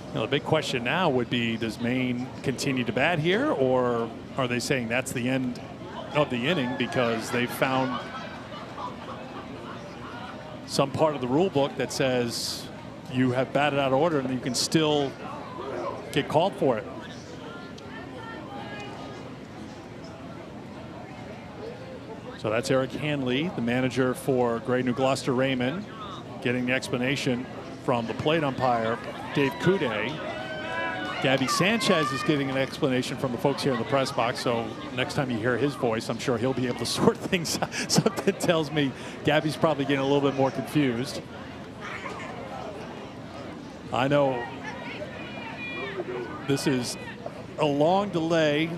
Speaker 1: You know, the big question now would be, does Maine continue to bat here, or are they saying that's the end of the inning because they found some part of the rule book that says you have batted out of order and you can still get called for it? So that's Eric Hanley, the manager for Great New Gloucester Raymond, getting the explanation from the plate umpire, Dave Coude. Gabby Sanchez is getting an explanation from the folks here in the press box. So next time you hear his voice, I'm sure he'll be able to sort things out. Something tells me Gabby's probably getting a little bit more confused. I know this is a long delay,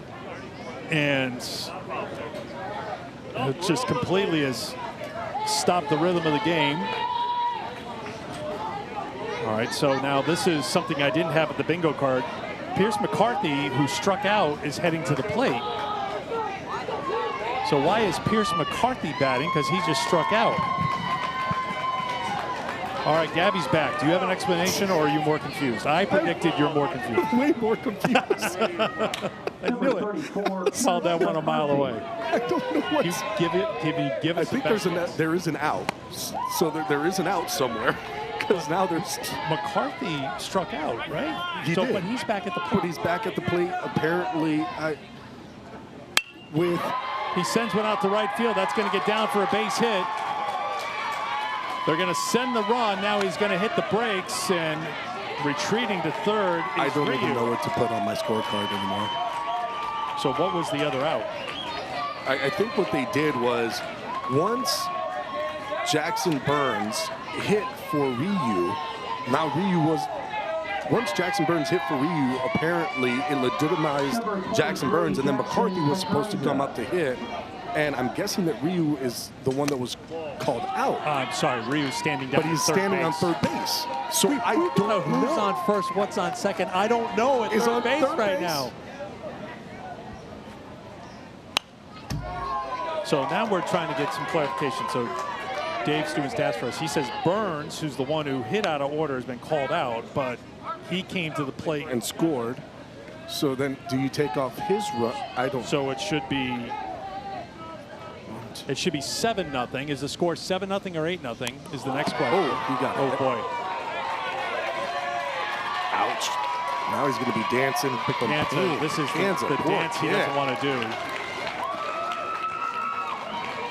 Speaker 1: and it just completely has stopped the rhythm of the game. All right, so now this is something I didn't have at the bingo card. Pierce McCarthy, who struck out, is heading to the plate. So why is Pierce McCarthy batting? Because he just struck out. All right, Gabby's back. Do you have an explanation, or are you more confused? I predicted you're more confused.
Speaker 2: Way more confused.
Speaker 1: I knew it. Saw that one a mile away.
Speaker 2: I don't know what.
Speaker 1: Give us.
Speaker 2: I think there is an out. So there is an out somewhere. Because now there's
Speaker 1: McCarthy struck out, right?
Speaker 2: He did.
Speaker 1: But he's back at the plate.
Speaker 2: But he's back at the plate. Apparently,
Speaker 1: he sends one out to right field. That's going to get down for a base hit. They're going to send the run. Now he's going to hit the brakes, and retreating to third is
Speaker 2: I don't
Speaker 1: Ryu.
Speaker 2: even know what to put on my scorecard anymore.
Speaker 1: So what was the other out?
Speaker 2: I think what they did was, once Jackson Burns hit for Ryu, once Jackson Burns hit for Ryu, apparently it legitimized Jackson Burns, and then McCarthy was supposed to come up to hit. And I'm guessing that Ryu is the one that was called out.
Speaker 1: I'm sorry, Ryu's standing down.
Speaker 2: But he's standing on third base. So I don't know
Speaker 1: who's on first, what's on second. I don't know at third base right now. So now we're trying to get some clarification. So Dave's doing stats for us. He says Burns, who's the one who hit out of order, has been called out, but he came to the plate
Speaker 2: and scored. So then, do you take off his run? I don't.
Speaker 1: So it should be 7-0. Is the score 7-0 or 8-0? Is the next question.
Speaker 2: Oh, you got it.
Speaker 1: Oh boy.
Speaker 2: Ouch. Now he's going to be dancing.
Speaker 1: This is the dance he doesn't want to do.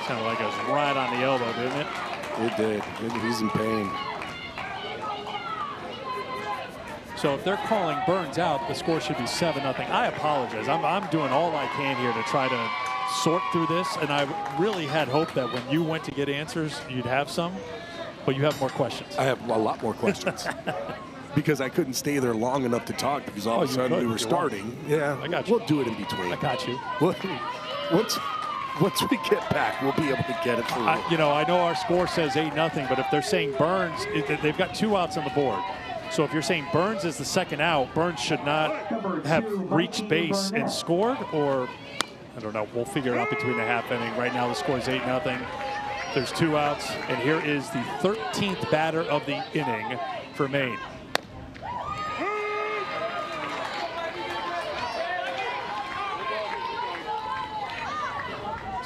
Speaker 1: Sounded like it was right on the elbow, didn't it?
Speaker 2: It did. He's in pain.
Speaker 1: So if they're calling Burns out, the score should be 7-0. I apologize. I'm doing all I can here to try to sort through this, and I really had hoped that when you went to get answers, you'd have some, but you have more questions.
Speaker 2: I have a lot more questions. Because I couldn't stay there long enough to talk because all of a sudden we were starting. Yeah,
Speaker 1: I got you.
Speaker 2: We'll do it in between.
Speaker 1: I got you.
Speaker 2: Once we get back, we'll be able to get it through.
Speaker 1: I know our score says 8-0, but if they're saying Burns, they've got 2 outs on the board. So if you're saying Burns is the second out, Burns should not have reached base and scored, or I don't know. We'll figure it out between the half inning. Right now the score is 8-0. There's 2 outs, and here is the 13th batter of the inning for Maine.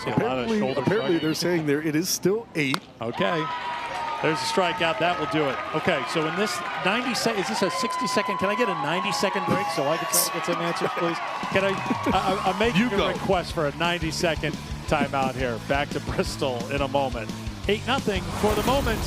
Speaker 2: Apparently they're saying it is still 8.
Speaker 1: Okay. There's a strikeout. That will do it. Okay, so in this 90 second, is this a 60-second? Can I get a 90-second break so I can try to get some answers, please? Can I'm making a request for a 90-second timeout here. Back to Bristol in a moment. 8-0 for the moment.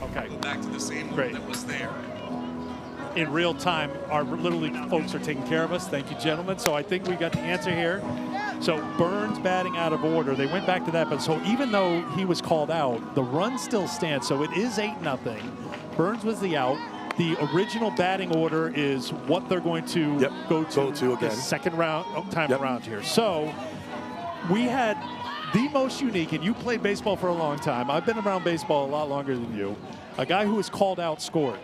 Speaker 1: Okay.
Speaker 5: Go back to the same one that was there.
Speaker 1: In real time, our Little League folks are taking care of us. Thank you, gentlemen. So I think we got the answer here. So Burns batting out of order. They went back to that, but so even though he was called out, the run still stands. So it is 8-0. Burns was the out. The original batting order is what they're going to go to
Speaker 2: again.
Speaker 1: The second time around here. So we had the most unique, and you played baseball for a long time. I've been around baseball a lot longer than you. A guy who was called out scored.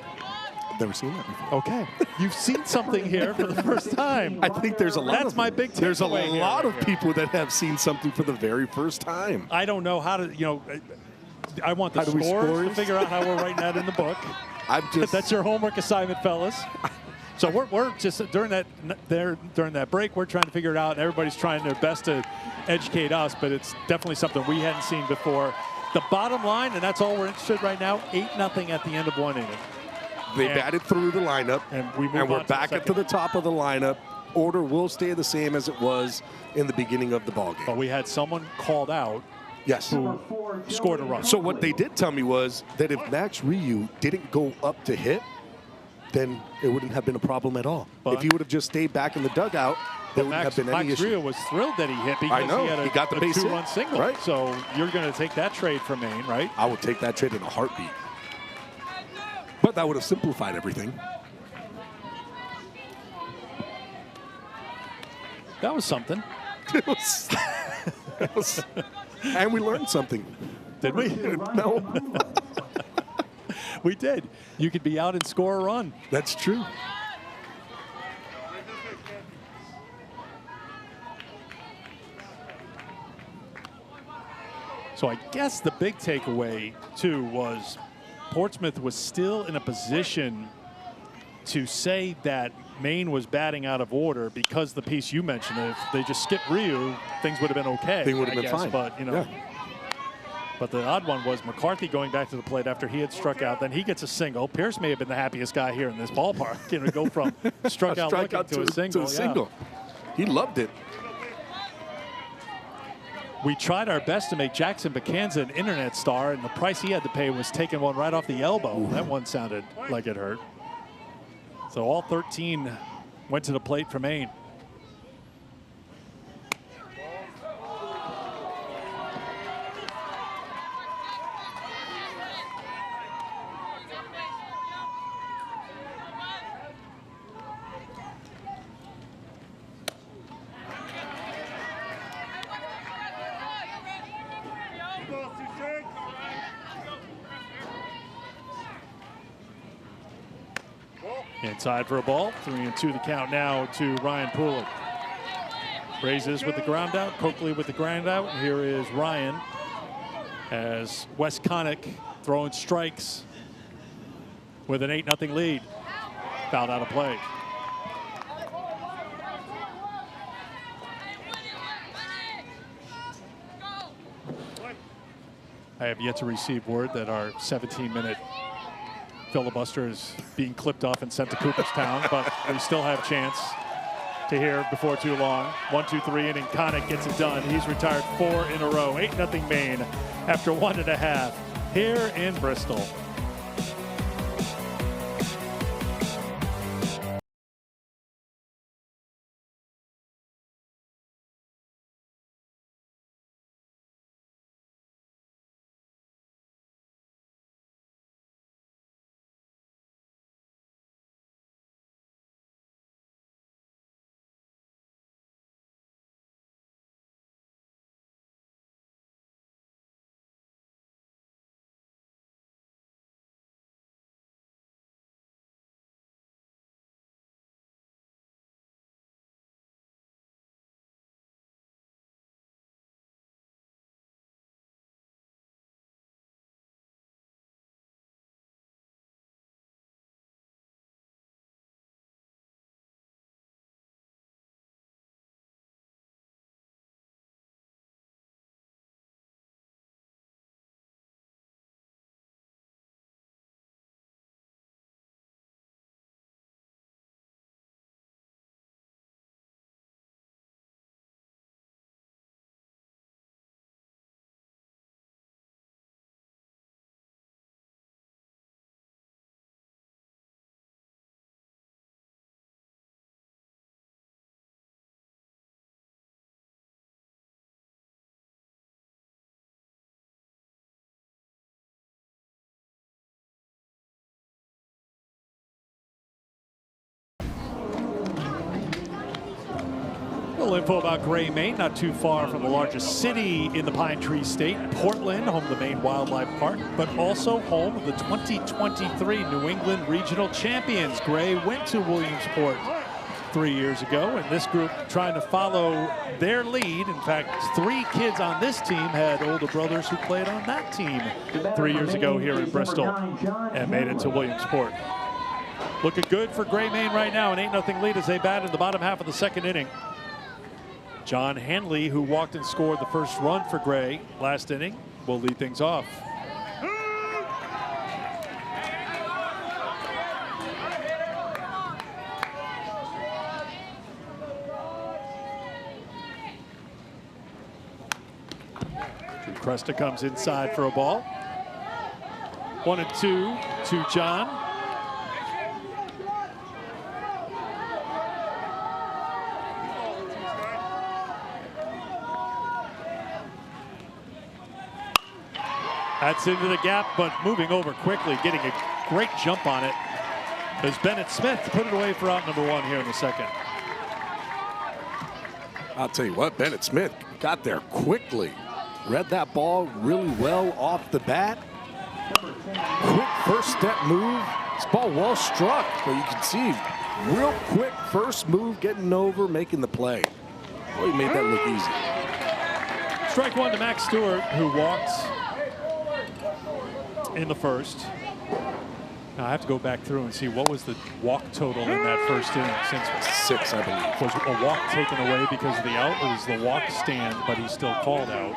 Speaker 2: Never seen that before.
Speaker 1: Okay, you've seen something here for the first time.
Speaker 2: I think there's a lot.
Speaker 1: That's my big takeaway.
Speaker 2: There's a lot of people that have seen something for the very first time.
Speaker 1: I don't know how to, I want the scores to figure out how we're writing that in the book. That's your homework assignment, fellas. So we're just during that break, we're trying to figure it out, and everybody's trying their best to educate us, but it's definitely something we hadn't seen before. The bottom line, and that's all we're interested in right now, 8-0 at the end of one inning.
Speaker 2: They batted through the lineup, and we're back up to the top of the lineup. Order will stay the same as it was in the beginning of the ballgame.
Speaker 1: But we had someone called out.
Speaker 2: Yes.
Speaker 1: Who scored a run.
Speaker 2: So what they did tell me was that if Max Ryu didn't go up to hit, then it wouldn't have been a problem at all. But if he would have just stayed back in the dugout, there wouldn't have been any issue.
Speaker 1: Max Ryu was thrilled that he hit because he
Speaker 2: got the base
Speaker 1: 2-run single.
Speaker 2: Right.
Speaker 1: So you're going to take that trade from Maine, right?
Speaker 2: I would take that trade in a heartbeat. But that would have simplified everything.
Speaker 1: That was something.
Speaker 2: It was, and we learned something.
Speaker 1: Did we?
Speaker 2: No.
Speaker 1: We did. You could be out and score a run.
Speaker 2: That's true.
Speaker 1: So I guess the big takeaway, too, was Portsmouth was still in a position to say that Maine was batting out of order because the piece you mentioned, if they just skipped Ryu, things would have been okay.
Speaker 2: They would have been fine.
Speaker 1: But, But the odd one was McCarthy going back to the plate after he had struck out. Then he gets a single. Pierce may have been the happiest guy here in this ballpark. You know, go from struck out looking to a single.
Speaker 2: He loved it.
Speaker 1: We tried our best to make Jackson Bacanza an internet star, and the price he had to pay was taking one right off the elbow. Ooh. That one sounded like it hurt. So all 13 went to the plate for Maine. Inside for a ball. 3-2 the count now to Ryan Poulin. Raises with the ground out. Coakley with the ground out. And here is Ryan as Wes Connick throwing strikes with an 8-0 lead. Fouled out of play. I have yet to receive word that our 17-minute filibuster is being clipped off and sent to Cooperstown, but we still have a chance to hear before too long. 1-2-3 inning. Connick gets it done. He's retired 4 in a row. 8-0 Maine after 1.5 here in Bristol. A little info about Gray, Maine, not too far from the largest city in the Pine Tree State, Portland, home of the Maine Wildlife Park, but also home of the 2023 New England Regional Champions. Gray went to Williamsport 3 years ago, and this group trying to follow their lead. In fact, 3 kids on this team had older brothers who played on that team 3 years ago here in Bristol and made it to Williamsport. Looking good for Gray, Maine right now, an 8-0 lead as they bat in the bottom half of the second inning. John Hanley, who walked and scored the first run for Gray last inning, will lead things off. Drew Cresta comes inside for a ball. 1-2 to John. That's into the gap, but moving over quickly, getting a great jump on it is Bennett Smith to put it away for out number 1 here in the second.
Speaker 2: I'll tell you what, Bennett Smith got there quickly. Read that ball really well off the bat. Quick first step move. This ball well struck, but you can see real quick first move, getting over, making the play. Boy, he made that look easy.
Speaker 1: Strike 1 to Max Stewart, who walked in the first. Now I have to go back through and see what was the walk total in that first inning. Since
Speaker 2: 6, I believe.
Speaker 1: Was a walk taken away because of the out, or was the walk stand, but he's still called out?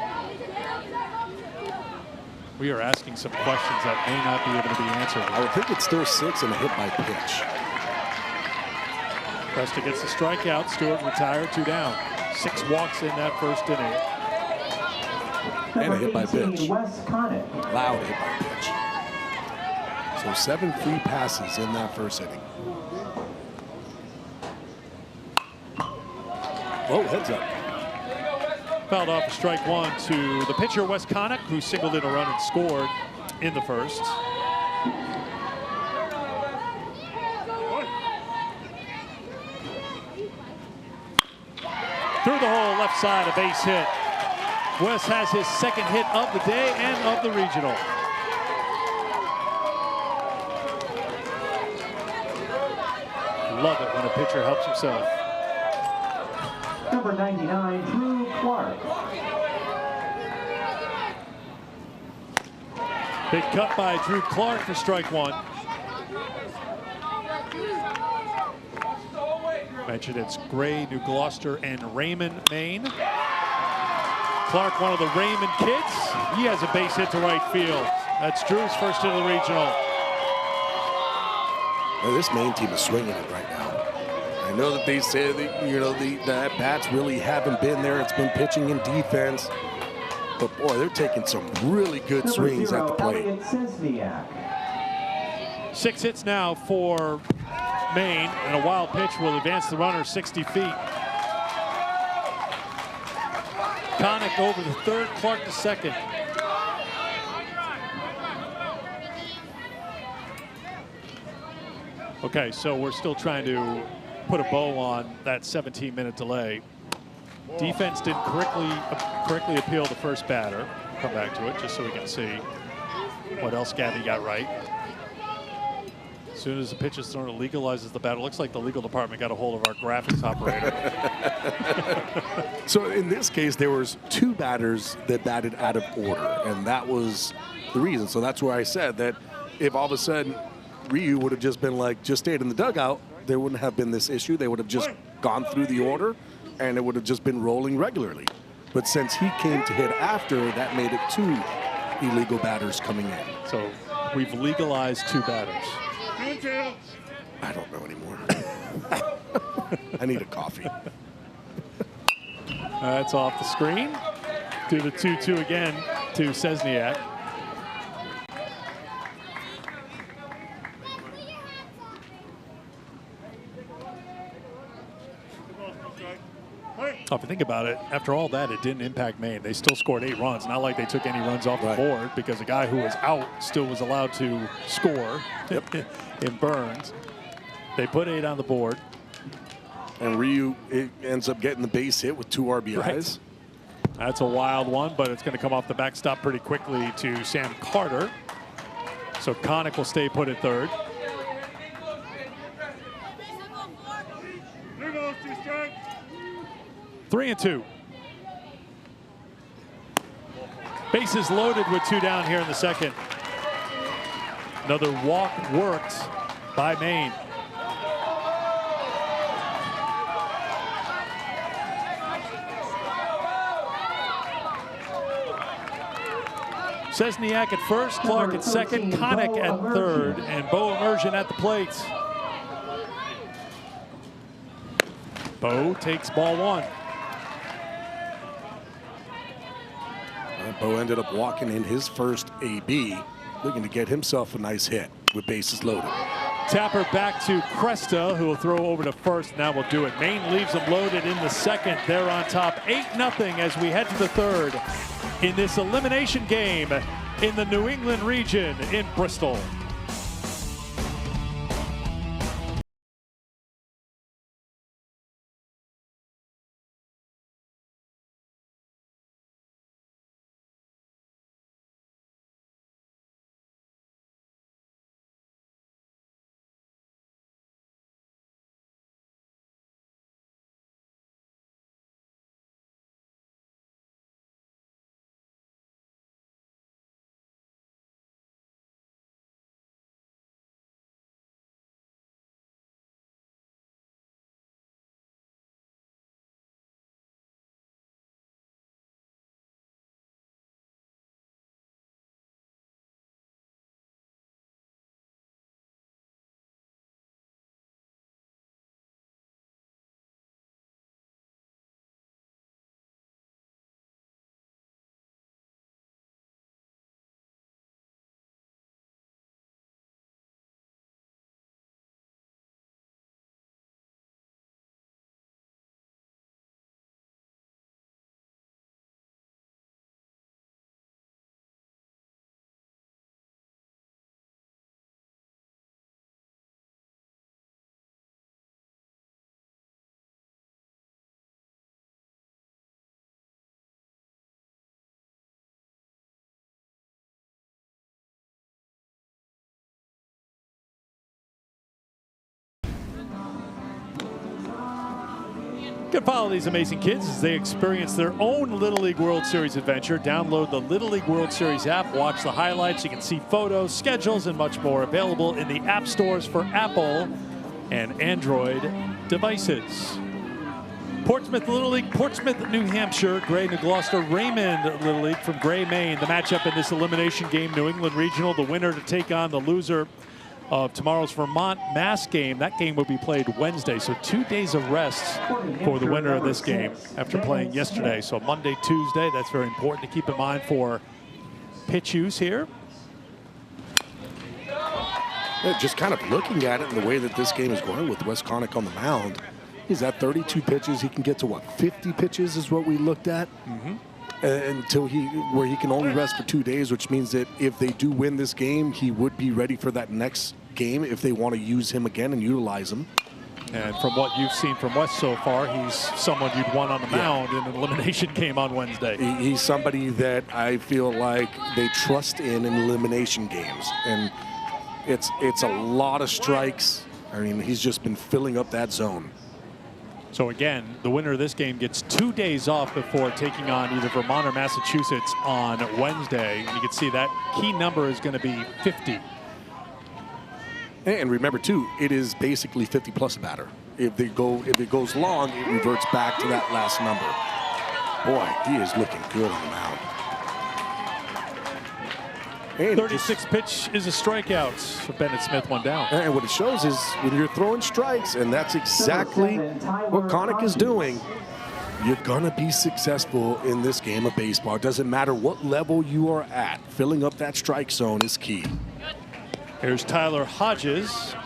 Speaker 1: We are asking some questions that may not be able to be answered.
Speaker 2: I would think it's still 6 and a hit by pitch.
Speaker 1: Presta gets the strikeout. Stewart retired, 2 down. 6 walks in that first inning.
Speaker 2: And a hit by
Speaker 3: 18,
Speaker 2: pitch.
Speaker 3: Wes Connick.
Speaker 2: Loud hit by pitch. So 7 free passes in that first inning. Oh, heads up.
Speaker 1: Fouled off a strike 1 to the pitcher, Wes Connick, who singled in a run and scored in the first. Through the hole, left side, a base hit. Wes has his second hit of the day and of the regional. Love it when a pitcher helps himself.
Speaker 3: Number 99, Drew Clark.
Speaker 1: Big cut by Drew Clark for strike 1. Mentioned it's Gray, New Gloucester, and Raymond, Maine. Clark, one of the Raymond kids. He has a base hit to right field. That's Drew's first hit of the regional.
Speaker 2: Now, this Maine team is swinging it right now. I know that they say that, the at-bats really haven't been there. It's been pitching and defense. But, boy, they're taking some really good swings at the plate.
Speaker 1: 6 hits now for Maine, and a wild pitch will advance the runner 60 feet. Connick over the third, Clark to second. Okay, so we're still trying to put a bow on that 17-minute delay. Defense didn't correctly appeal the first batter. Come back to it just so we can see what else Gabby got right. As soon as the pitch is thrown, it legalizes the batter. Looks like the legal department got a hold of our graphics operator.
Speaker 2: So in this case, there was 2 batters that batted out of order, and that was the reason. So that's where I said that if all of a sudden Ryu would have just been like, just stayed in the dugout, there wouldn't have been this issue. They would have just gone through the order, and it would have just been rolling regularly. But since he came to hit after, that made it 2 illegal batters coming in.
Speaker 1: So we've legalized 2 batters.
Speaker 2: I don't know anymore. I need a coffee.
Speaker 1: That's off the screen. Do the 2-2 again to Szczesniak. Oh, if you think about it, after all that, it didn't impact Maine. They still scored 8 runs. Not like they took any runs off the board, because a guy who was out still was allowed to score in Burns. They put 8 on the board.
Speaker 2: And Ryu ends up getting the base hit with 2 RBIs.
Speaker 1: Right. That's a wild one, but it's going to come off the backstop pretty quickly to Sam Carter. So Connick will stay put at third. 3-2. Bases loaded with 2 down here in the second. Another walk worked by Maine. Szczesniak at first, Clark at second, Connick at third, and Bo Immersion at the plate. Bo takes ball 1.
Speaker 2: Bo ended up walking in his first AB, looking to get himself a nice hit with bases loaded.
Speaker 1: Tapper back to Cresta, who will throw over to first. Now will do it. Maine leaves them loaded in the second. They're on top 8-0 as we head to the third in this elimination game in the New England region in Bristol. You can follow these amazing kids as they experience their own Little League World Series adventure. Download the Little League World Series app, watch the highlights. You can see photos, schedules, and much more available in the app stores for Apple and Android devices. Portsmouth Little League, Portsmouth, New Hampshire, Gray, New Gloucester, Raymond Little League from Gray, Maine. The matchup in this elimination game, New England Regional, the winner to take on the loser of tomorrow's Vermont Mass game. That game will be played Wednesday, so 2 days of rest for the winner of this game after playing yesterday. So Monday, Tuesday, that's very important to keep in mind for pitch use here.
Speaker 2: Yeah, just kind of looking at it and the way that this game is going with Wes Connick on the mound, he's at 32 pitches. He can get to, what, 50 pitches is what we looked at? Until where he can only rest for 2 days, which means that if they do win this game, he would be ready for that next game if they want to use him again and utilize him.
Speaker 1: And from what you've seen from Wes so far, he's someone you'd want on the mound in an elimination game on Wednesday.
Speaker 2: He's somebody that I feel like they trust in elimination games. And it's a lot of strikes. I mean, he's just been filling up that zone.
Speaker 1: So again, the winner of this game gets 2 days off before taking on either Vermont or Massachusetts on Wednesday. And you can see that key number is going to be 50.
Speaker 2: And remember, too, it is basically 50 plus a batter. If it goes long, it reverts back to that last number. Boy, he is looking good on the mound. And
Speaker 1: 36 pitch is a strikeout. So Bennett Smith one down.
Speaker 2: And what it shows is when you're throwing strikes, and that's exactly what Connick is doing, you're going to be successful in this game of baseball. It doesn't matter what level you are at. Filling up that strike zone is key.
Speaker 1: Here's Tyler Hodges.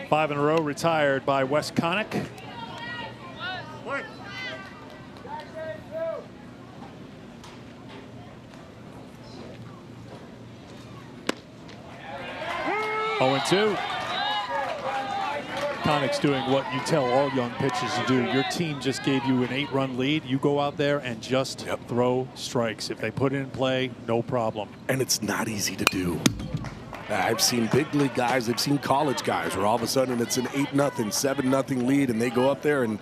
Speaker 1: 5 in a row retired by Wes Connick. Oh, and 2. Connick's doing what you tell all young pitchers to do. Your team just gave you an 8-run lead. You go out there and just throw strikes. If they put it in play, no problem.
Speaker 2: And it's not easy to do. I've seen big league guys, I've seen college guys where all of a sudden it's an 8-0, 7-0 lead, and they go up there and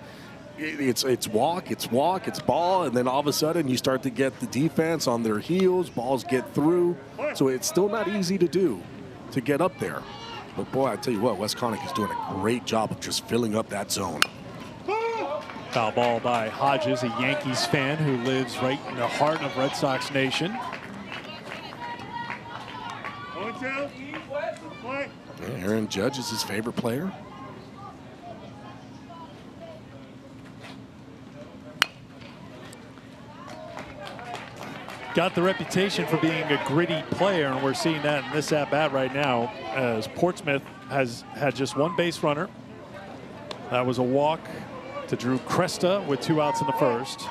Speaker 2: it's walk, it's ball, and then all of a sudden you start to get the defense on their heels, balls get through. So it's still not easy to do, to get up there. But boy, I tell you what, Wes Connick is doing a great job of just filling up that zone.
Speaker 1: Foul ball by Hodges, a Yankees fan who lives right in the heart of Red Sox Nation.
Speaker 2: Yeah, Aaron Judge is his favorite player.
Speaker 1: Got the reputation for being a gritty player, and we're seeing that in this at-bat right now as Portsmouth has had just one base runner. That was a walk to Drew Cresta with 2 outs in the first.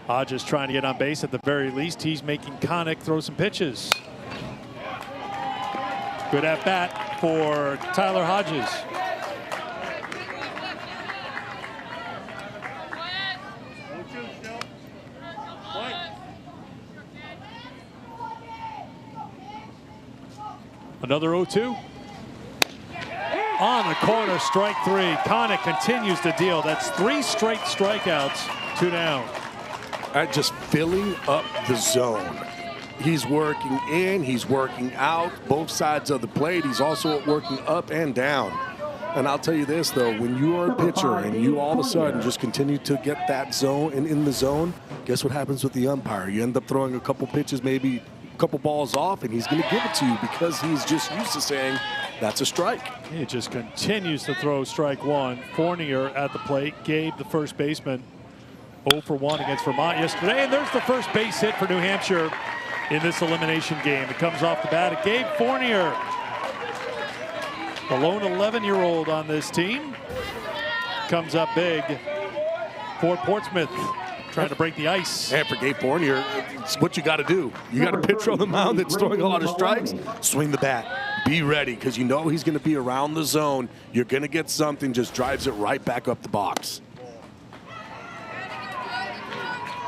Speaker 1: Hodges trying to get on base at the very least. He's making Connick throw some pitches. Good at-bat for Tyler Hodges. Another 0-2. On the corner, strike 3. Connick continues to deal. That's 3 straight strikeouts, 2 down.
Speaker 2: Just filling up the zone. He's working in, he's working out, both sides of the plate. He's also working up and down. And I'll tell you this, though, when you are a pitcher and you all of a sudden just continue to get that zone and in the zone, guess what happens with the umpire? You end up throwing a couple pitches, maybe a couple balls off, and he's going to give it to you because he's just used to saying that's a strike.
Speaker 1: He just continues to throw strike 1. Fournier at the plate. Gabe, the first baseman, 0 for 1 against Vermont yesterday. And there's the first base hit for New Hampshire in this elimination game. It comes off the bat of Gabe Fournier, the lone 11-year-old on this team. Comes up big for Portsmouth, trying to break the ice.
Speaker 2: And for Gabe Fournier, it's what you got to do. You got a pitcher on the mound that's throwing a lot of strikes. Swing the bat. Be ready, because you know he's going to be around the zone. You're going to get something, just drives it right back up the box.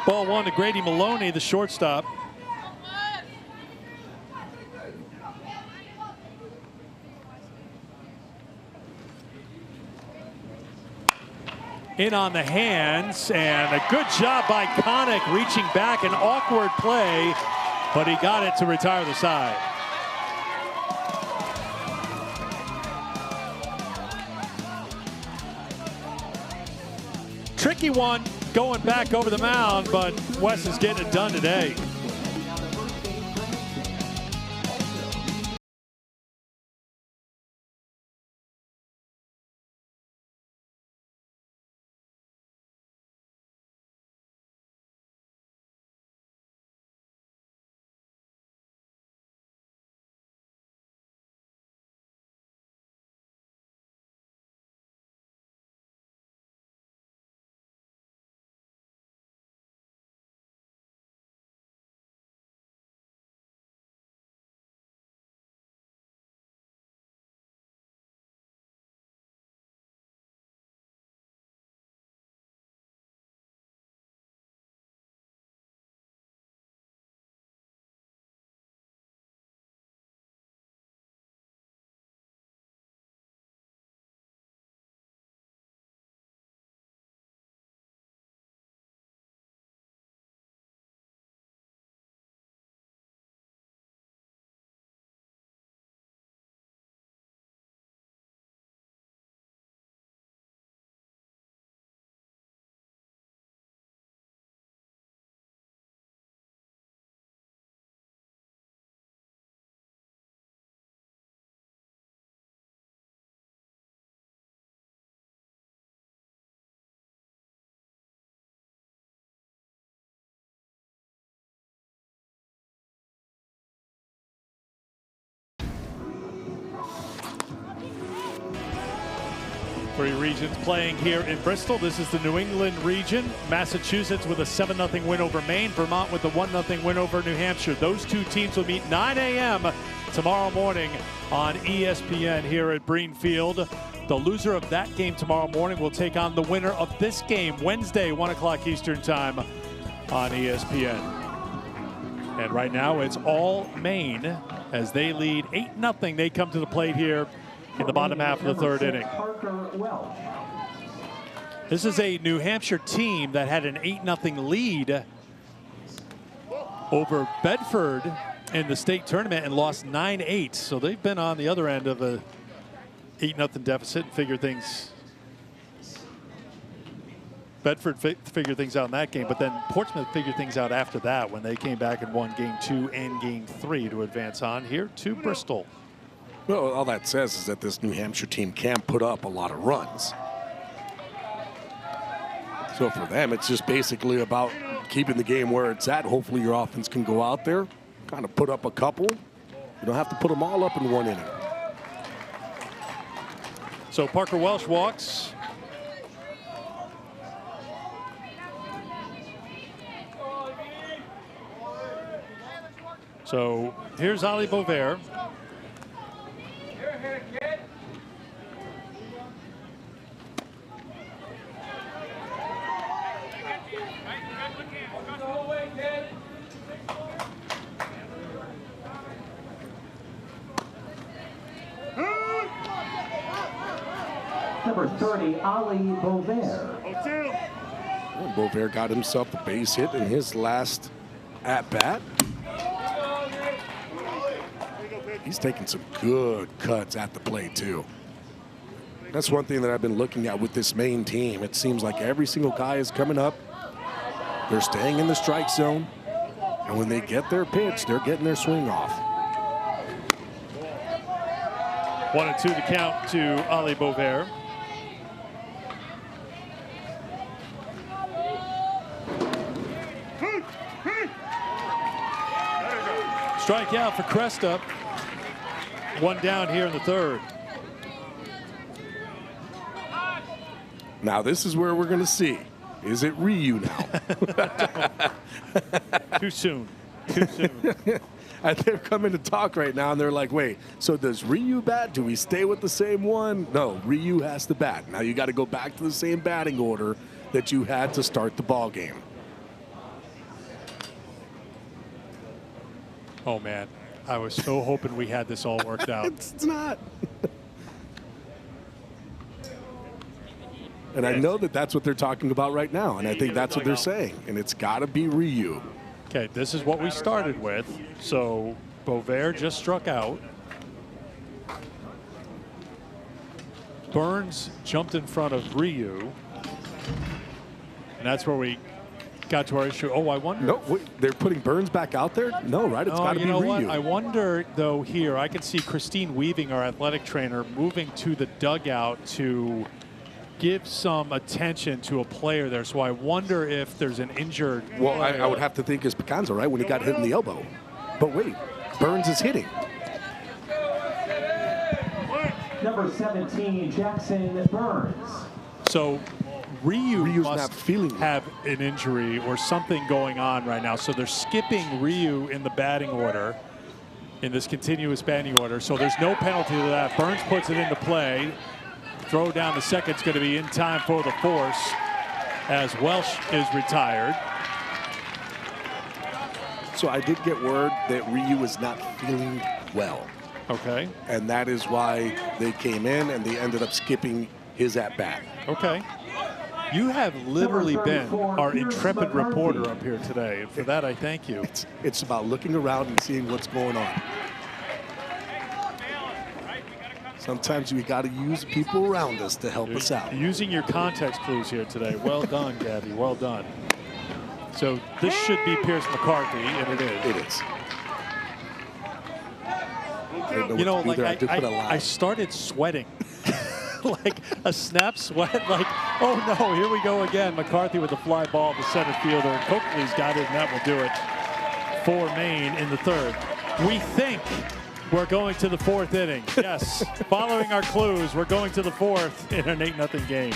Speaker 1: Ball 1 to Grady Maloney, the shortstop. in on the hands, and a good job by Connick reaching back, an awkward play, but he got it to retire the side. Tricky one going back over the mound, but Wes is getting it done today. Three regions playing here in Bristol. This is the New England region. Massachusetts with a 7-0 win over Maine. Vermont with a 1-0 win over New Hampshire. Those two teams will meet 9 a.m. tomorrow morning on ESPN here at Breen Field. The loser of that game tomorrow morning will take on the winner of this game Wednesday, 1 o'clock Eastern time on ESPN. And right now it's all Maine as they lead 8-0. They come to the plate here in the bottom half of the third inning. This is a New Hampshire team that had an 8-0 lead over Bedford in the state tournament and lost 9-8. So they've been on the other end of a 8-0 deficit and figure things. Bedford figured things out in that game, but then Portsmouth figured things out after that when they came back and won game 2 and game 3 to advance on here to Bristol.
Speaker 2: Well, all that says is that this New Hampshire team can put up a lot of runs. So for them, it's just basically about keeping the game where it's at. Hopefully your offense can go out there, kind of put up a couple. You don't have to put them all up in one inning.
Speaker 1: So Parker Welsh walks. So here's Ali Bovair.
Speaker 3: Number 30, Ali Bovair.
Speaker 2: Well, Bovair got himself a base hit in his last at-bat. He's taking some good cuts at the plate, too. That's one thing that I've been looking at with this Maine team. It seems like every single guy is coming up. They're staying in the strike zone. And when they get their pitch, they're getting their swing off.
Speaker 1: 1-2 to count to Ali Bovair. Strikeout for Cresta. One down here in the third.
Speaker 2: Now this is where we're going to see. Is it Ryu now?
Speaker 1: Too soon. Too soon.
Speaker 2: They're coming to talk right now, and they're like, wait, so does Ryu bat? Do we stay with the same one? No, Ryu has to bat. Now you got to go back to the same batting order that you had to start the ball game.
Speaker 1: Oh, man. I was so hoping we had this all worked out.
Speaker 2: It's not. And I know that that's what they're talking about right now, and I think that's what they're saying. And it's got to be Ryu.
Speaker 1: Okay, this is what we started with. So Bovair just struck out. Burns jumped in front of Ryu. And that's where we got to our issue. Oh, I wonder.
Speaker 2: No, wait, they're putting Burns back out there? No, right? It's got to be Ryu.
Speaker 1: You know what? I wonder, though, here, I can see Christine Weaving, our athletic trainer, moving to the dugout to give some attention to a player there. So I wonder if there's an injured
Speaker 2: Well, I would have to think it's Picanza, right, when he got hit in the elbow. But wait, Burns is hitting.
Speaker 3: Number 17, Jackson Burns.
Speaker 1: So Ryu's
Speaker 2: not
Speaker 1: must
Speaker 2: feeling
Speaker 1: have an injury or something going on right now. So they're skipping Ryu in the batting order, in this continuous batting order. So there's no penalty to that. Burns puts it into play. Throw down the second's going to be in time for the force as Welsh is retired.
Speaker 2: So I did get word that Ryu is not feeling well.
Speaker 1: Okay.
Speaker 2: And that is why they came in and they ended up skipping his at-bat.
Speaker 1: Okay. You have literally been our intrepid reporter up here today. And for that, I thank you.
Speaker 2: It's about looking around and seeing what's going on. Sometimes we got to use people around us to help us out.
Speaker 1: Using your context clues here today. Well done, Gabby. Well done. So this should be Pierce McCarthy, and it is.
Speaker 2: It is.
Speaker 1: You know, like I started sweating. Like a snap sweat. Like, oh no, here we go again. McCarthy with a fly ball to center fielder. And Coakley's got it, and that will do it for Maine in the third. We think we're going to the fourth inning. Yes, following our clues, we're going to the fourth in an 8-0 game.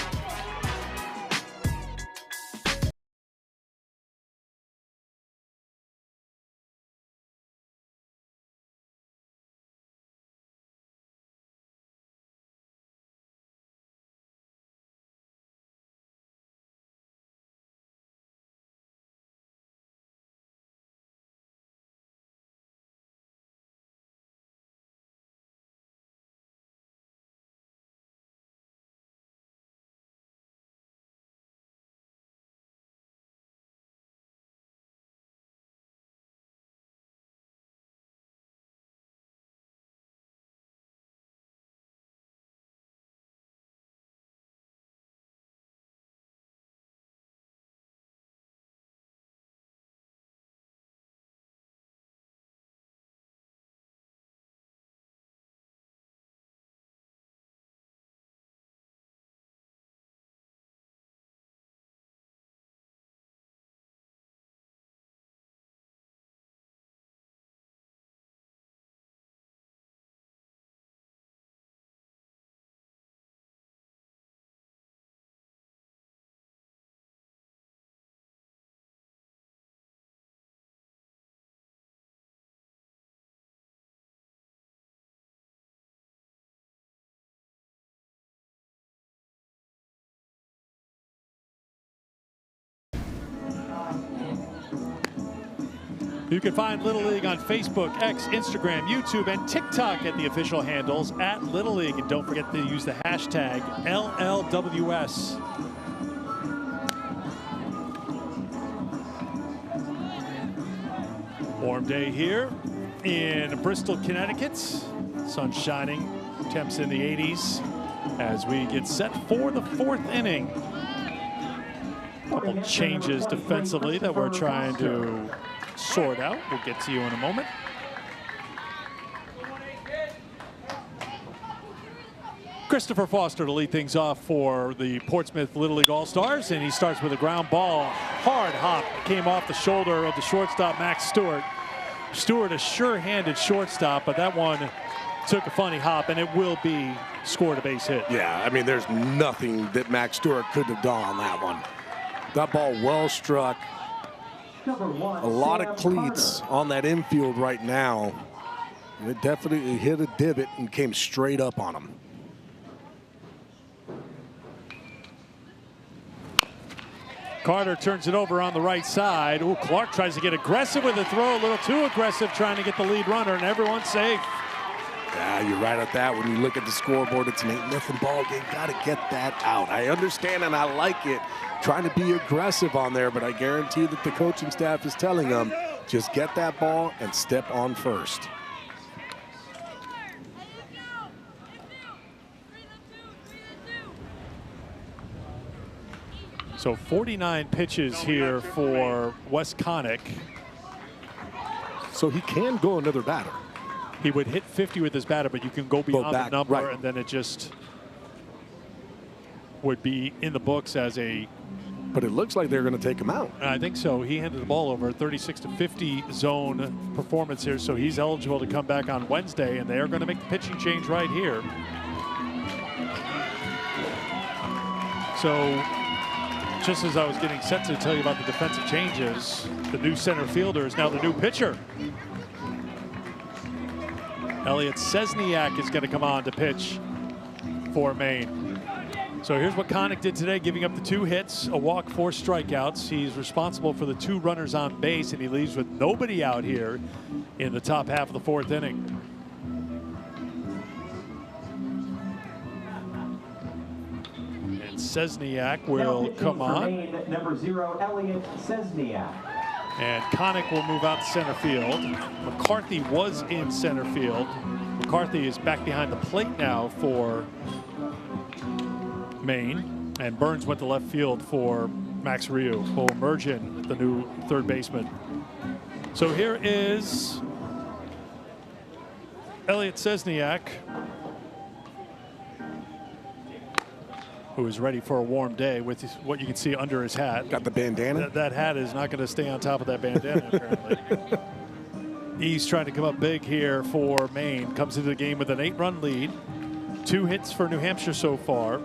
Speaker 1: You can find Little League on Facebook, X, Instagram, YouTube, and TikTok at the official handles at Little League. And don't forget to use the hashtag LLWS. Warm day here in Bristol, Connecticut. Sun shining, temps in the 80s as we get set for the fourth inning. Couple changes defensively that we're trying to sort out. We'll get to you in a moment. Christopher Foster to lead things off for the Portsmouth Little League All-Stars, and he starts with a ground ball. Hard hop came off the shoulder of the shortstop, Max Stewart. Stewart, a sure-handed shortstop, but that one took a funny hop, and it will be scored a base hit.
Speaker 2: Yeah, I mean, there's nothing that Max Stewart could have done on that one. That ball well struck. A lot of cleats on that infield right now. And it definitely hit a divot and came straight up on him.
Speaker 1: Carter turns it over on the right side. Ooh, Clark tries to get aggressive with the throw, a little too aggressive, trying to get the lead runner, and everyone's safe.
Speaker 2: Yeah, you're right at that. When you look at the scoreboard, it's an 8-0 ball game. Got to get that out. I understand and I like it, trying to be aggressive on there, but I guarantee that the coaching staff is telling them, just get that ball and step on first.
Speaker 1: So 49 pitches here for Wes Connick.
Speaker 2: So he can go another batter.
Speaker 1: He would hit 50 with his batter, but you can go beyond
Speaker 2: back,
Speaker 1: the number,
Speaker 2: right.
Speaker 1: and then it just would be in the books as a.
Speaker 2: But it looks like they're going to take him out.
Speaker 1: I think so. He handed the ball over, 36-50 zone performance here, so he's eligible to come back on Wednesday, and they are going to make the pitching change right here. So, just as I was getting set to tell you about the defensive changes, the new center fielder is now the new pitcher. Elliot Szczesniak is going to come on to pitch for Maine. So here's what Connick did today, giving up the 2 hits, a walk, 4 strikeouts. He's responsible for the 2 runners on base, and he leaves with nobody out here in the top half of the 4th inning. And Szczesniak will come on.
Speaker 3: Maine, number 0, Elliot Szczesniak.
Speaker 1: And Connick will move out to center field. McCarthy was in center field. McCarthy is back behind the plate now for Maine. And Burns went to left field for Max Ryu, who will emerge in the new third baseman. So here is Elliot Szczesniak, who is ready for a warm day with what you can see under his hat.
Speaker 2: Got the bandana?
Speaker 1: That hat is not going to stay on top of that bandana, apparently. He's trying to come up big here for Maine. Comes into the game with an 8-run lead. 2 hits for New Hampshire so far.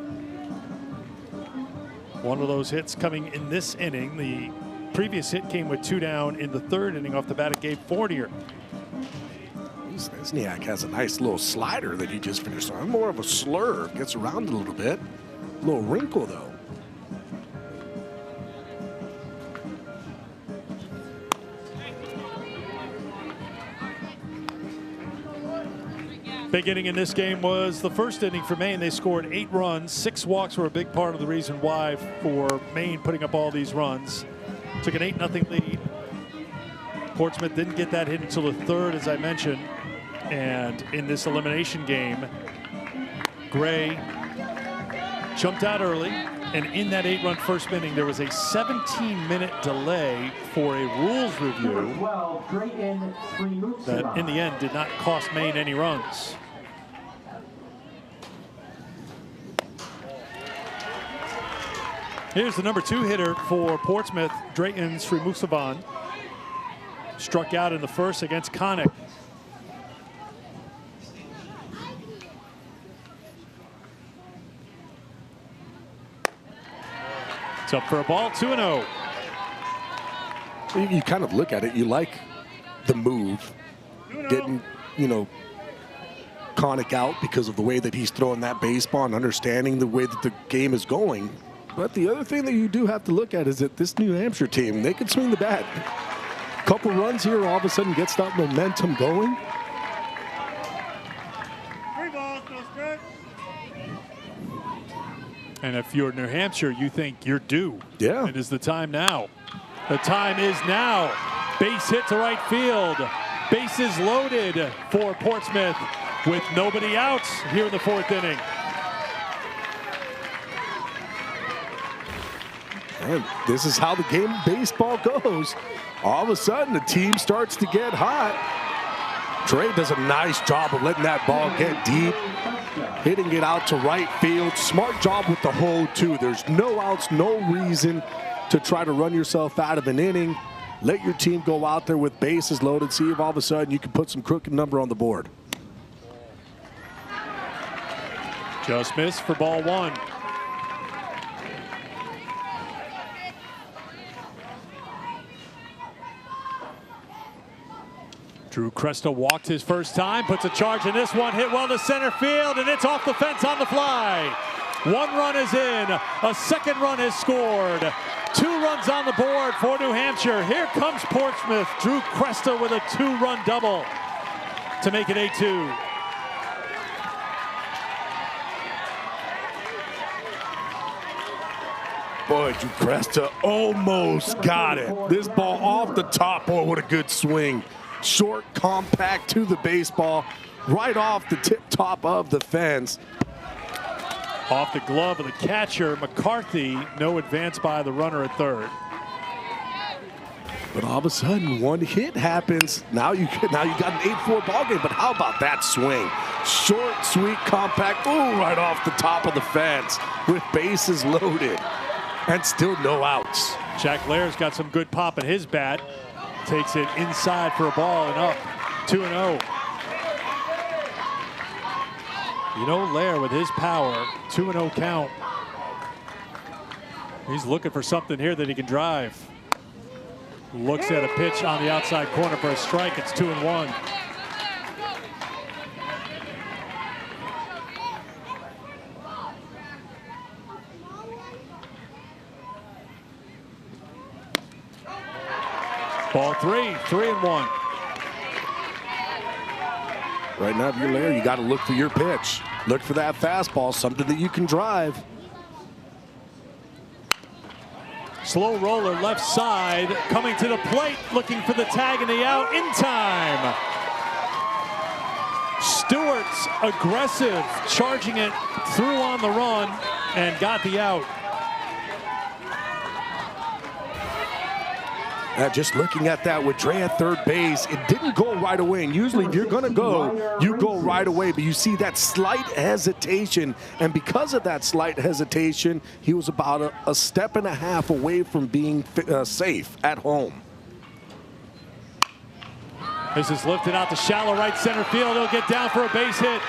Speaker 1: One of those hits coming in this inning. The previous hit came with 2 down in the 3rd inning off the bat of Gabe Fournier.
Speaker 2: Szczesniak has a nice little slider that he just finished on. More of a slur. Gets around a little bit. A little wrinkle, though.
Speaker 1: Big inning in this game was the first inning for Maine. They scored 8 runs. 6 walks were a big part of the reason why for Maine putting up all these runs. Took an 8-0 lead. Portsmouth didn't get that hit until the 3rd, as I mentioned. And in this elimination game, Gray jumped out early, and in that 8-run first inning, there was a 17-minute delay for a rules review that, in the end, did not cost Maine any runs. Here's the number 2 hitter for Portsmouth, Drayton Srimusavan. Struck out in the first against Connick. It's up for a ball, 2-0.
Speaker 2: You kind of look at it, you like the move, getting, Connick out because of the way that he's throwing that baseball and understanding the way that the game is going. But the other thing that you do have to look at is that this New Hampshire team, they can swing the bat. Couple runs here, all of a sudden gets that momentum going.
Speaker 1: And if you're New Hampshire, you think you're due.
Speaker 2: Yeah.
Speaker 1: It is the time now. The time is now. Base hit to right field. Bases loaded for Portsmouth with nobody out here in the 4th inning.
Speaker 2: And this is how the game of baseball goes. All of a sudden, the team starts to get hot. Trey does a nice job of letting that ball get deep, hitting it out to right field. Smart job with the hold, too. There's no outs, no reason to try to run yourself out of an inning. Let your team go out there with bases loaded. See if all of a sudden you can put some crooked number on the board.
Speaker 1: Just missed for ball 1. Drew Cresta walked his first time, puts a charge in this one, hit well to center field, and it's off the fence on the fly. 1 run is in, a 2nd run is scored. 2 runs on the board for New Hampshire. Here comes Portsmouth. Drew Cresta with a 2-run double to make it 8-2.
Speaker 2: Boy, Cresta almost got it. This ball off the top. Boy, what a good swing. Short, compact to the baseball, right off the tip top of the fence.
Speaker 1: Off the glove of the catcher, McCarthy. No advance by the runner at third.
Speaker 2: But all of a sudden, one hit happens. Now you got an 8-4 ball game. But how about that swing? Short, sweet, compact. Ooh, right off the top of the fence with bases loaded. And still no outs.
Speaker 1: Jack Lair's got some good pop in his bat. Takes it inside for a ball and up. 2-0. You know, Lair with his power, 2-0 count. He's looking for something here that he can drive. Looks at a pitch on the outside corner for a strike. It's 2-1. Ball 3-1.
Speaker 2: Right now, if you're Lair, you got to look for your pitch. Look for that fastball, something that you can drive.
Speaker 1: Slow roller left side, coming to the plate, looking for the tag and the out in time. Stewart's aggressive, charging it through on the run and got the out.
Speaker 2: Just looking at that with Dre at third base, it didn't go right away. And usually if you're going to go, you go right away. But you see that slight hesitation. And because of that slight hesitation, he was about a step and a half away from being safe at home.
Speaker 1: This is lifted out to shallow right center field. He'll get down for a base hit.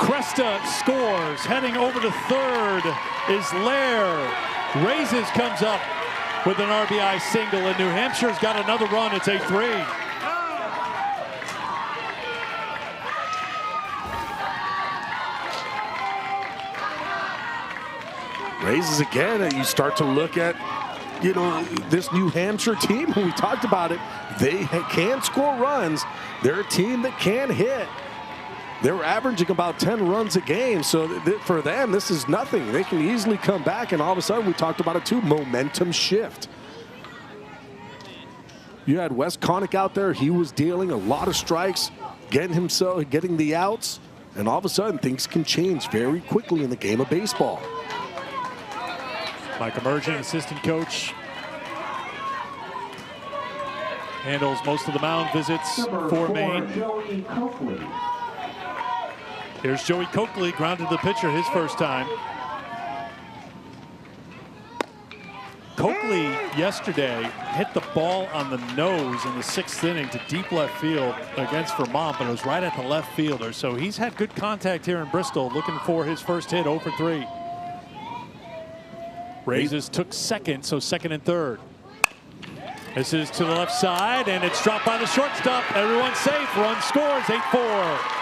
Speaker 1: Cresta scores. Heading over to third is Lair. Raises comes up with an RBI single, and New Hampshire's got another run. It's 8-3.
Speaker 2: Raises again, and you start to look at, you know, this New Hampshire team. We talked about it. They can score runs. They're a team that can hit. They're averaging about 10 runs a game, so for them, this is nothing. They can easily come back, and all of a sudden, we talked about it too, momentum shift. You had Wes Connick out there. He was dealing a lot of strikes, getting the outs, and all of a sudden, things can change very quickly in the game of baseball.
Speaker 1: Mike Emergent, assistant coach, handles most of the mound visits for Maine. Here's Joey Coakley, grounded the pitcher his first time. Coakley yesterday hit the ball on the nose in the 6th inning to deep left field against Vermont, but it was right at the left fielder. So he's had good contact here in Bristol, looking for his first hit, 0 for 3. Raises took second, so second and third. This is to the left side, and it's dropped by the shortstop. Everyone's safe. Run scores, 8-4.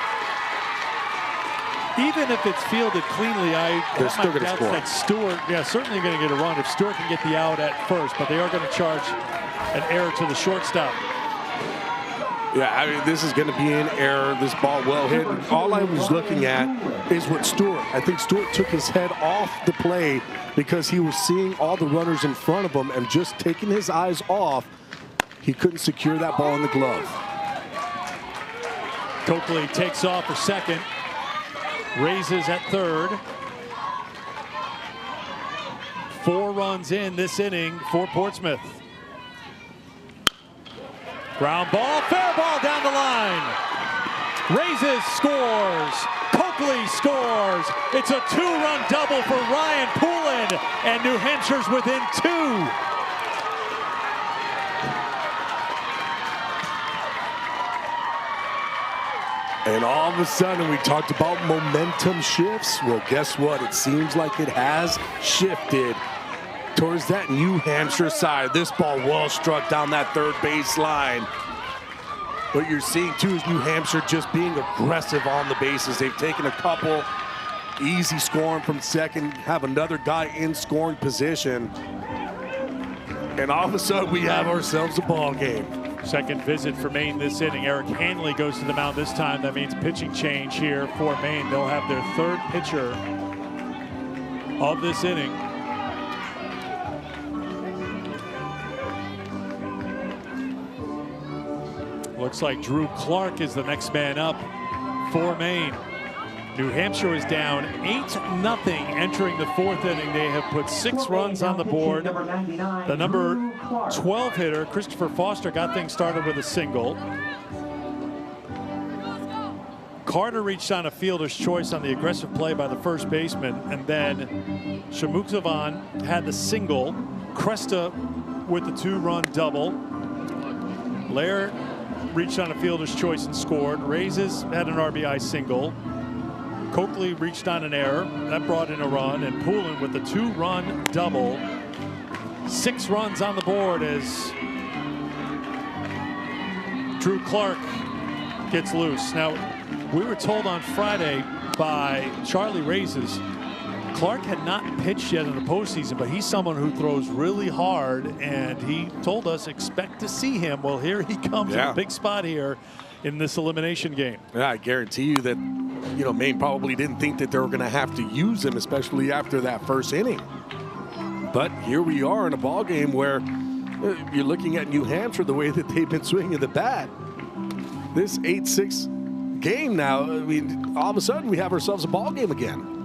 Speaker 1: Even if it's fielded cleanly,
Speaker 2: they're still going to score.
Speaker 1: That Stewart, certainly going to get a run if Stewart can get the out at first, but they are going to charge an error to the shortstop.
Speaker 2: Yeah, I mean, this is going to be an error. This ball well hit. And all I was looking at is what Stewart. I think Stewart took his head off the play because he was seeing all the runners in front of him, and just taking his eyes off, he couldn't secure that ball in the glove.
Speaker 1: Coakley takes off for second. Raises at third. 4 runs in this inning for Portsmouth. Ground ball, fair ball down the line. Raises scores. Coakley scores. It's a 2-run double for Ryan Poulin, and New Hampshire's within 2.
Speaker 2: And all of a sudden, we talked about momentum shifts. Well, guess what? It seems like it has shifted towards that New Hampshire side. This ball well struck down that third base line. What you're seeing, too, is New Hampshire just being aggressive on the bases. They've taken a couple, easy scoring from second, have another guy in scoring position. And all of a sudden, we have ourselves a ball game.
Speaker 1: Second visit for Maine this inning. Eric Hanley goes to the mound this time. That means pitching change here for Maine. They'll have their third pitcher of this inning. Looks like Drew Clark is the next man up for Maine. New Hampshire is down 8-0 entering the fourth inning. They have put 6 runs on the board. The number 12 hitter, Christopher Foster, got things started with a single. Carter reached on a fielder's choice on the aggressive play by the first baseman, and then Shemuksavan had the single. Cresta with the 2-run double. Lair reached on a fielder's choice and scored. Raises had an RBI single. Coakley reached on an error. That brought in a run, and Poulin with the 2-run double. 6 runs on the board as Drew Clark gets loose. Now, we were told on Friday by Charlie Raises, Clark had not pitched yet in the postseason, but he's someone who throws really hard, and he told us expect to see him. Well, here he comes in a big spot here in this elimination game.
Speaker 2: Yeah, I guarantee you that, Maine probably didn't think that they were going to have to use him, especially after that first inning. But here we are in a ball game where you're looking at New Hampshire, the way that they've been swinging the bat. This 8-6 game now, I mean, all of a sudden we have ourselves a ball game again.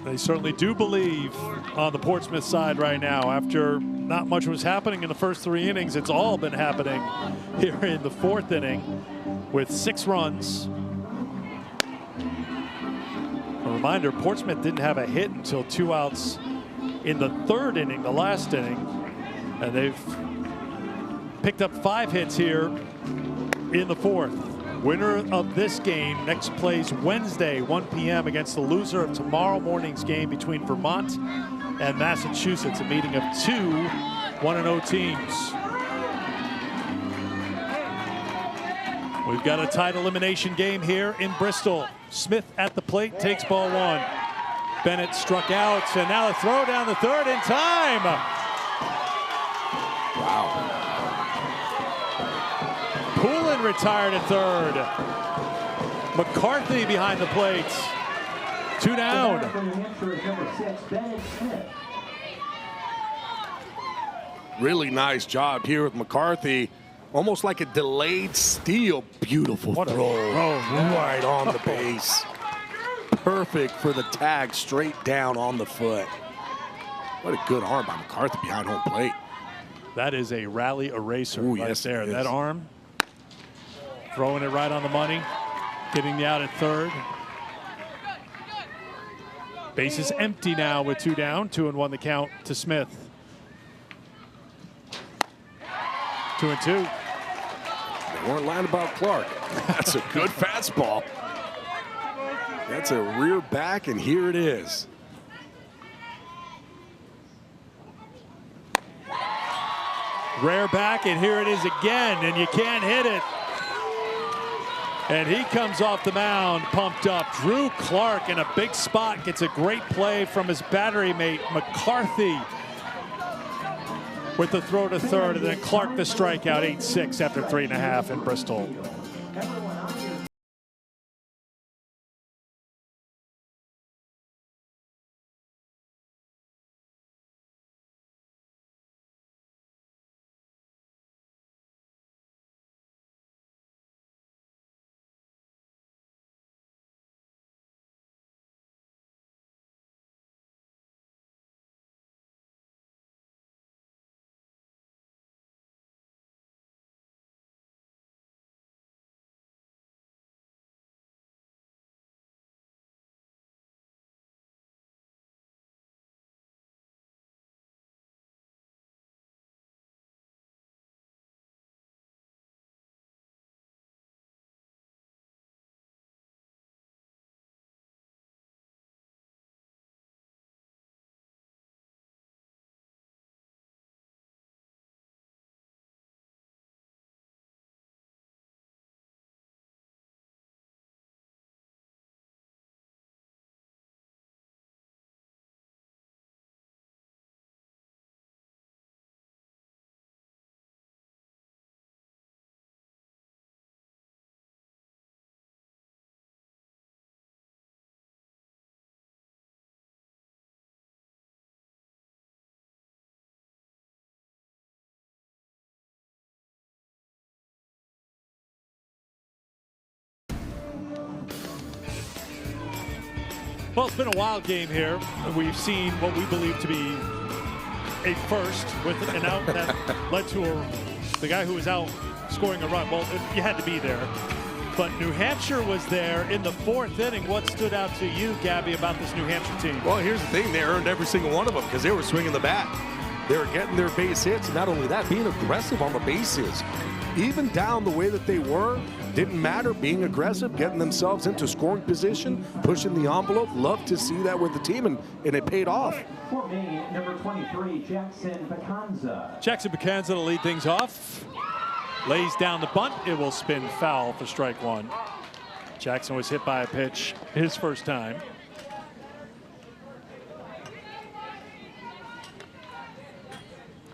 Speaker 1: They certainly do believe on the Portsmouth side right now. After not much was happening in the first 3 innings, it's all been happening here in the fourth inning with 6 runs. A reminder, Portsmouth didn't have a hit until 2 outs in the third inning, the last inning, and they've picked up 5 hits here in the fourth. Winner of this game next plays Wednesday, 1 p.m. against the loser of tomorrow morning's game between Vermont and Massachusetts, a meeting of 2 1-0 teams. We've got a tight elimination game here in Bristol. Smith at the plate, takes ball 1. Bennett struck out, and now a throw down the third in time.
Speaker 2: Wow.
Speaker 1: Poulin retired at third. McCarthy behind the plate. 2 down.
Speaker 2: Really nice job here with McCarthy. Almost like a delayed steal. Beautiful throw. Right on the base. Perfect for the tag, straight down on the foot. What a good arm by McCarthy behind home plate.
Speaker 1: That is a rally eraser right
Speaker 2: yes,
Speaker 1: there. That arm, throwing it right on the money, getting the out at third. Base is empty now with 2 down, 2-1 the count to Smith. 2-2.
Speaker 2: They weren't lying about Clark. That's a good fastball. That's a rear back, and here it is.
Speaker 1: Rare back, and here it is again, and you can't hit it. And he comes off the mound, pumped up. Drew Clark in a big spot gets a great play from his battery mate, McCarthy, with the throw to third, and then Clark the strikeout, 8-6 after 3.5 in Bristol. Well, it's been a wild game here. We've seen what we believe to be a first with an out that led to the guy who was out scoring a run. Well, you had to be there. But New Hampshire was there in the 4th inning. What stood out to you, Gabby, about this New Hampshire team?
Speaker 2: Well, here's the thing. They earned every single one of them because they were swinging the bat. They were getting their base hits. And not only that, being aggressive on the bases. Even down the way that they were, didn't matter. Being aggressive, getting themselves into scoring position, pushing the envelope. Love to see that with the team, and it paid off.
Speaker 3: For Maine, number 23, Jackson Bacanza.
Speaker 1: Jackson Bacanza to lead things off. Lays down the bunt. It will spin foul for strike one. Jackson was hit by a pitch his first time.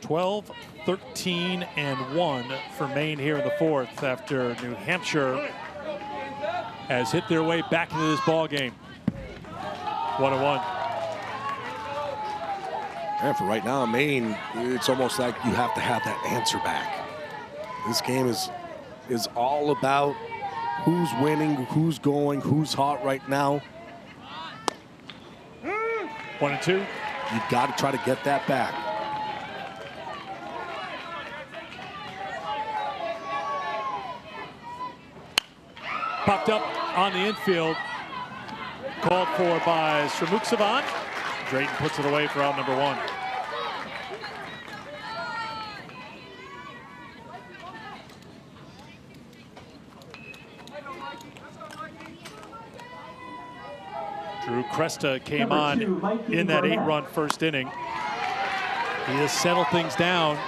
Speaker 1: (12, 13, and 1 for Maine here in the 4th after New Hampshire has hit their way back into this ball game. 1-1.
Speaker 2: And for right now, Maine, it's almost like you have to have that answer back. This game is all about who's winning, who's going, who's hot right now.
Speaker 1: 1-2.
Speaker 2: You've got to try to get that back.
Speaker 1: Popped up on the infield. Called for by Sramuksavan. Drayton puts it away for out number 1. Drew Cresta came on in that 8-run first inning. He has settled things down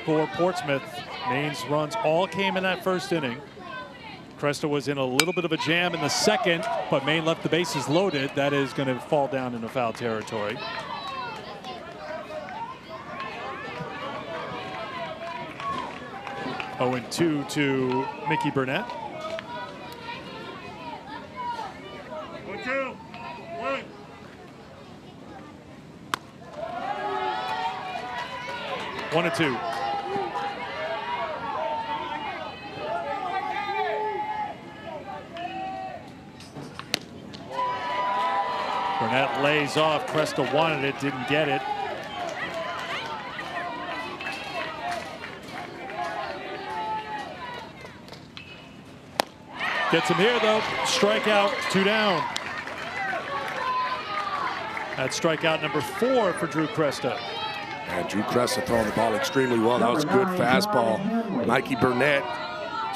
Speaker 1: for Portsmouth. Maine's runs all came in that first inning. Cresta was in a little bit of a jam in the 2nd, but Maine left the bases loaded. That is going to fall down into foul territory. Oh, and 2 to Mickey Burnett.
Speaker 4: 1-2. 1.
Speaker 1: One and 2. Burnett lays off. Cresta wanted it, didn't get it. Gets him here though. Strikeout, 2 down. That's strikeout number 4 for Drew Cresta.
Speaker 2: And Drew Cresta throwing the ball extremely well. That was a good fastball. Mikey Burnett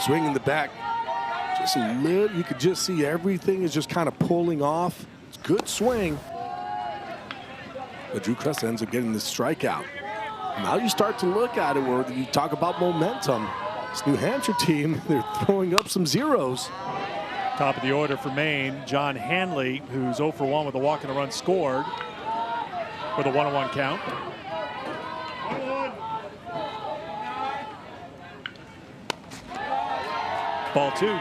Speaker 2: swinging the back. Just a little, you could just see everything is just kind of pulling off. It's a good swing. But Drew Cresta ends up getting the strikeout. Now you start to look at it where you talk about momentum. This New Hampshire team, they're throwing up some zeros.
Speaker 1: Top of the order for Maine, John Hanley, who's 0 for 1 with a walk and a run scored with a 1-1 count.
Speaker 4: 1-1.
Speaker 1: Ball 2.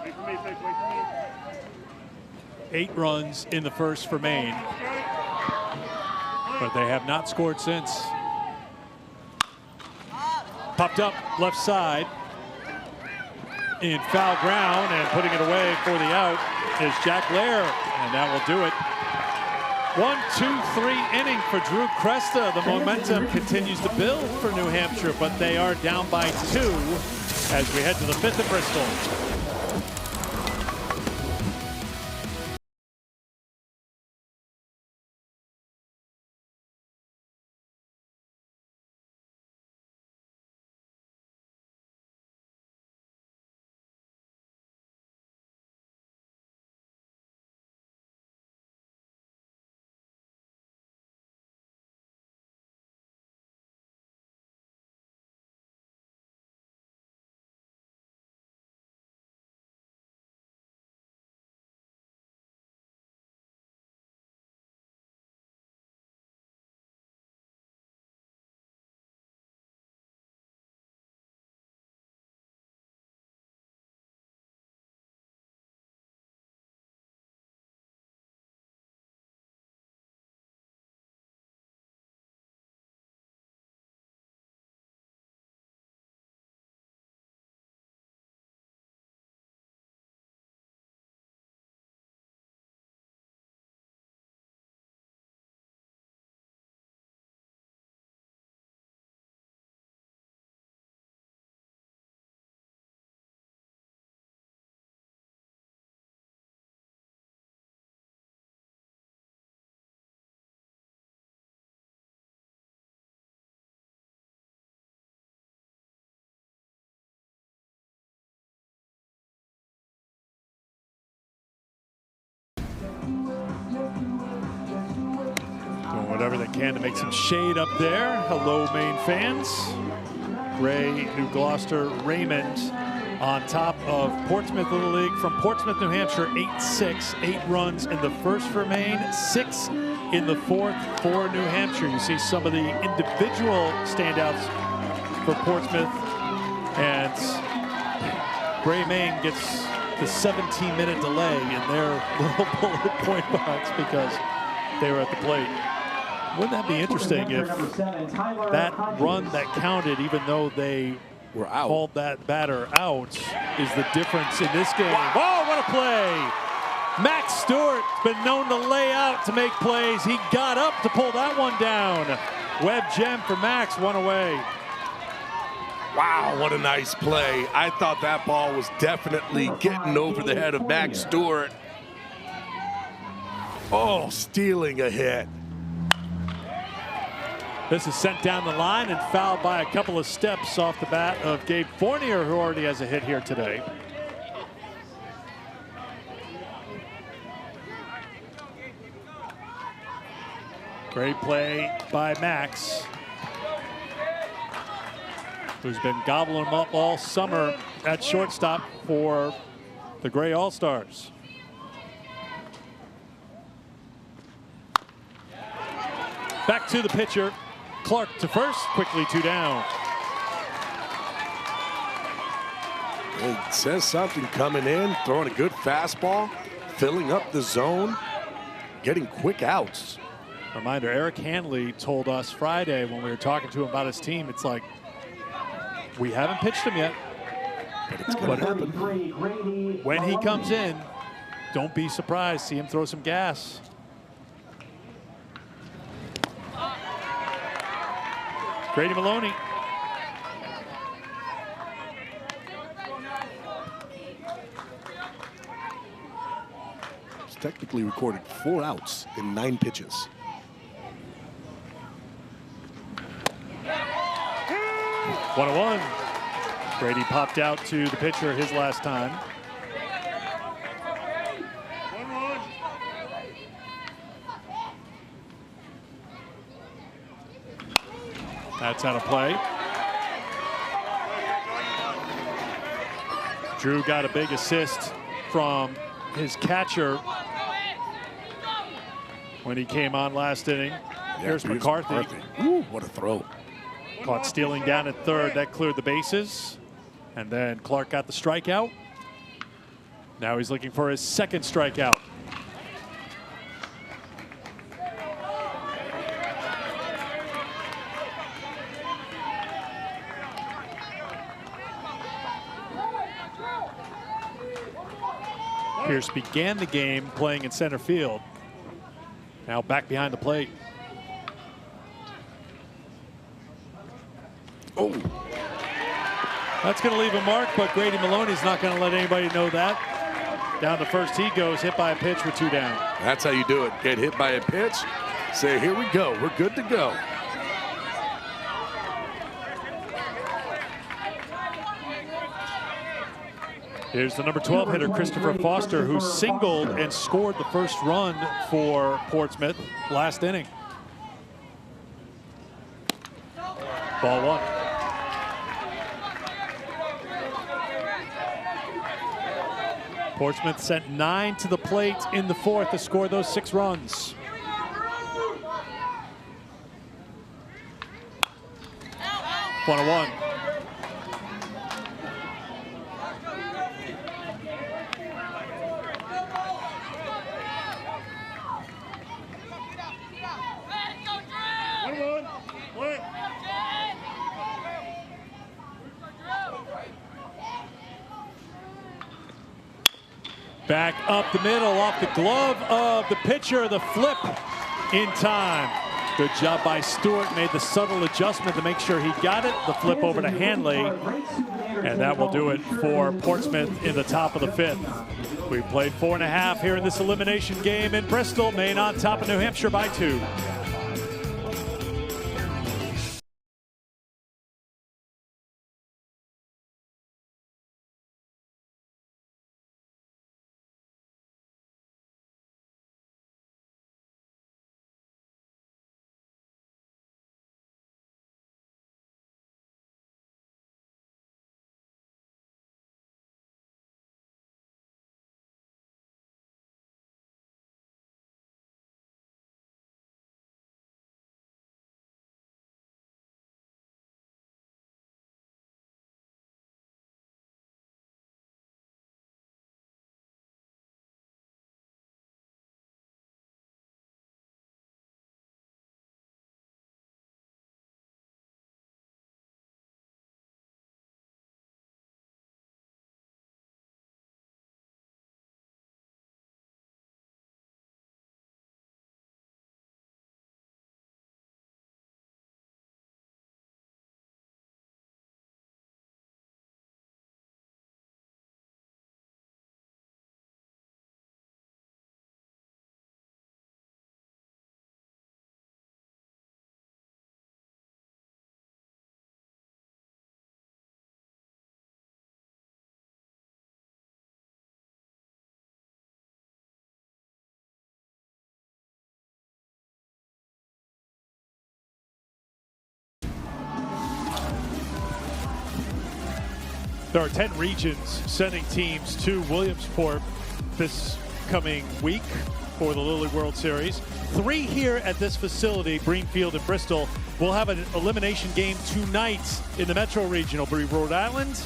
Speaker 4: Wait for me, Fick, wait for me.
Speaker 1: 8 runs in the first for Maine, but they have not scored since. Popped up left side in foul ground, and putting it away for the out is Jack Lair, and that will do it. 1-2-3 inning for Drew Cresta. The momentum continues to build for New Hampshire, but they are down by 2 as we head to the 5th at Bristol. can to make some shade up there. Hello, Maine fans. Gray, New Gloucester, Raymond on top of Portsmouth Little League from Portsmouth, New Hampshire, 8-6, 8 runs in the first for Maine, 6 in the fourth for New Hampshire. You see some of the individual standouts for Portsmouth, and Gray Maine gets the 17-minute delay in their little bullet point box because they were at the plate. Wouldn't that be interesting if that run that counted, even though they
Speaker 2: We're out.
Speaker 1: called that batter out, is the difference in this game? Oh, what a play! Max Stewart's been known to lay out to make plays. He got up to pull that one down. Web gem for Max, one away.
Speaker 2: Wow, what a nice play. I thought that ball was definitely getting over the head of Max Stewart. Oh, stealing a hit.
Speaker 1: This is sent down the line and fouled by a couple of steps off the bat of Gabe Fournier, who already has a hit here today. Great play by Max, who's been gobbling them up all summer at shortstop for the Gray All-Stars. Back to the pitcher. Clark to first, quickly 2 down.
Speaker 2: It says something coming in, throwing a good fastball, filling up the zone, getting quick outs.
Speaker 1: Reminder, Eric Hanley told us Friday when we were talking to him about his team, it's like, we haven't pitched him yet,
Speaker 2: But it's going to happen.
Speaker 1: when he comes in, don't be surprised, see him throw some gas. Grady Maloney.
Speaker 2: He's technically recorded 4 outs in 9 pitches.
Speaker 1: One 1. Grady popped out to the pitcher his last time.
Speaker 4: 1-1.
Speaker 1: That's out of play. Drew got a big assist from his catcher when he came on last inning. Here's McCarthy.
Speaker 2: Ooh, what a throw.
Speaker 1: Caught stealing down at third. That cleared the bases. And then Clark got the strikeout. Now he's looking for his second strikeout. Pierce began the game playing in center field. Now back behind the plate.
Speaker 2: Oh,
Speaker 1: That's going to leave a mark, but Grady Maloney's not going to let anybody know that. Down to first he goes, hit by a pitch with 2 down.
Speaker 2: that's how you do it. Get hit by a pitch, say, here we go, we're good to go.
Speaker 1: Here's the number 12 hitter, Christopher Foster, who singled and scored the first run for Portsmouth last inning. Ball 1. Portsmouth sent 9 to the plate in the fourth to score those 6 runs. One 1. Back up the middle, off the glove of the pitcher, the flip in time. Good job by Stewart, made the subtle adjustment to make sure he got it. The flip over to Hanley, and that will do it for Portsmouth in the top of the 5th. We played 4.5 here in this elimination game in Bristol. Maine on top of New Hampshire by 2. There are 10 regions sending teams to Williamsport this coming week for the Little League World Series. 3 here at this facility, Greenfield and Bristol. We'll have an elimination game tonight in the Metro Region. It'll be Rhode Island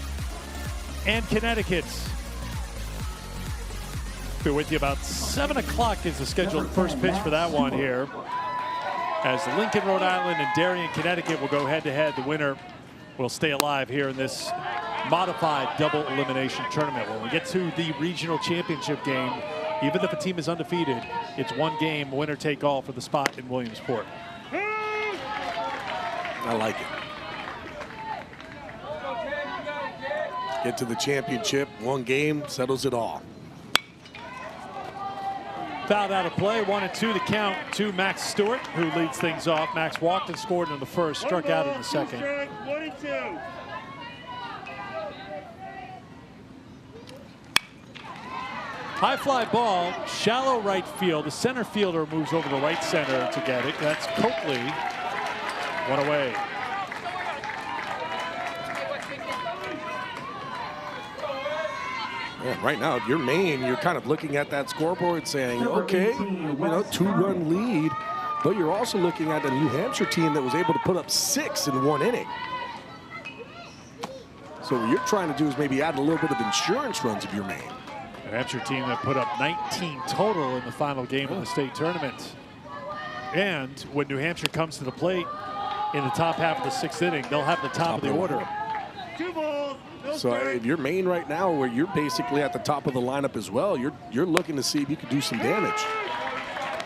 Speaker 1: and Connecticut. Be with you about 7 o'clock is the scheduled first pitch for that one here. As Lincoln, Rhode Island and Darien, Connecticut will go head-to-head. The winner will stay alive here in this modified double elimination tournament. When we get to the regional championship game, even if a team is undefeated, it's one game, winner take all for the spot in Williamsport.
Speaker 2: I like it. Get to the championship, one game settles it all.
Speaker 1: Fouled out of play, 1-2 the count to Max Stewart, who leads things off. Max walked and scored in the first, struck out in the second.
Speaker 4: 1-2.
Speaker 1: High fly ball, shallow right field. The center fielder moves over to right center to get it. That's Coakley. One away.
Speaker 2: Yeah, right now, your Maine, you're kind of looking at that scoreboard saying, okay, 2-run lead, but you're also looking at a New Hampshire team that was able to put up 6 in 1 inning. So what you're trying to do is maybe add a little bit of insurance runs of your Maine.
Speaker 1: New Hampshire team that put up 19 total in the final game of the state tournament. And when New Hampshire comes to the plate in the top half of the 6th inning, they'll have the top of the order.
Speaker 4: 2 balls. No
Speaker 2: So
Speaker 4: strike.
Speaker 2: if you're Maine right now, where you're basically at the top of the lineup as well, you're looking to see if you can do some damage.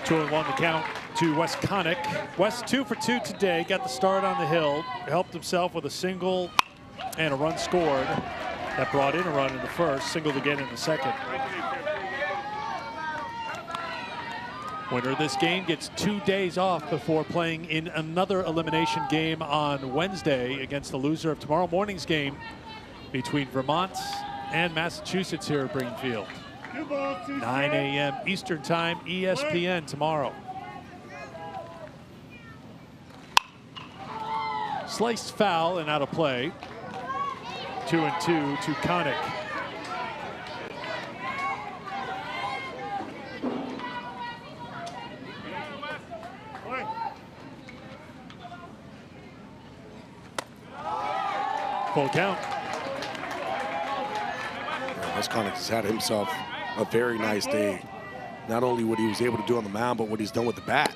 Speaker 1: 2-1 the count to Wes Connick. Wes 2 for 2 today, got the start on the hill, helped himself with a single and a run scored. That brought in a run in the first, singled again in the second. Winner of this game gets 2 days off before playing in another elimination game on Wednesday against the loser of tomorrow morning's game between Vermont and Massachusetts here at Greenfield.
Speaker 4: 2 balls, 2
Speaker 1: 9
Speaker 4: strikes.
Speaker 1: a.m. Eastern Time, ESPN tomorrow. Sliced foul and out of play. 2-2 to Connick.
Speaker 4: Play.
Speaker 1: Full count.
Speaker 2: Wes Connick has had himself a very nice day. Not only what he was able to do on the mound, but what he's done with the bat.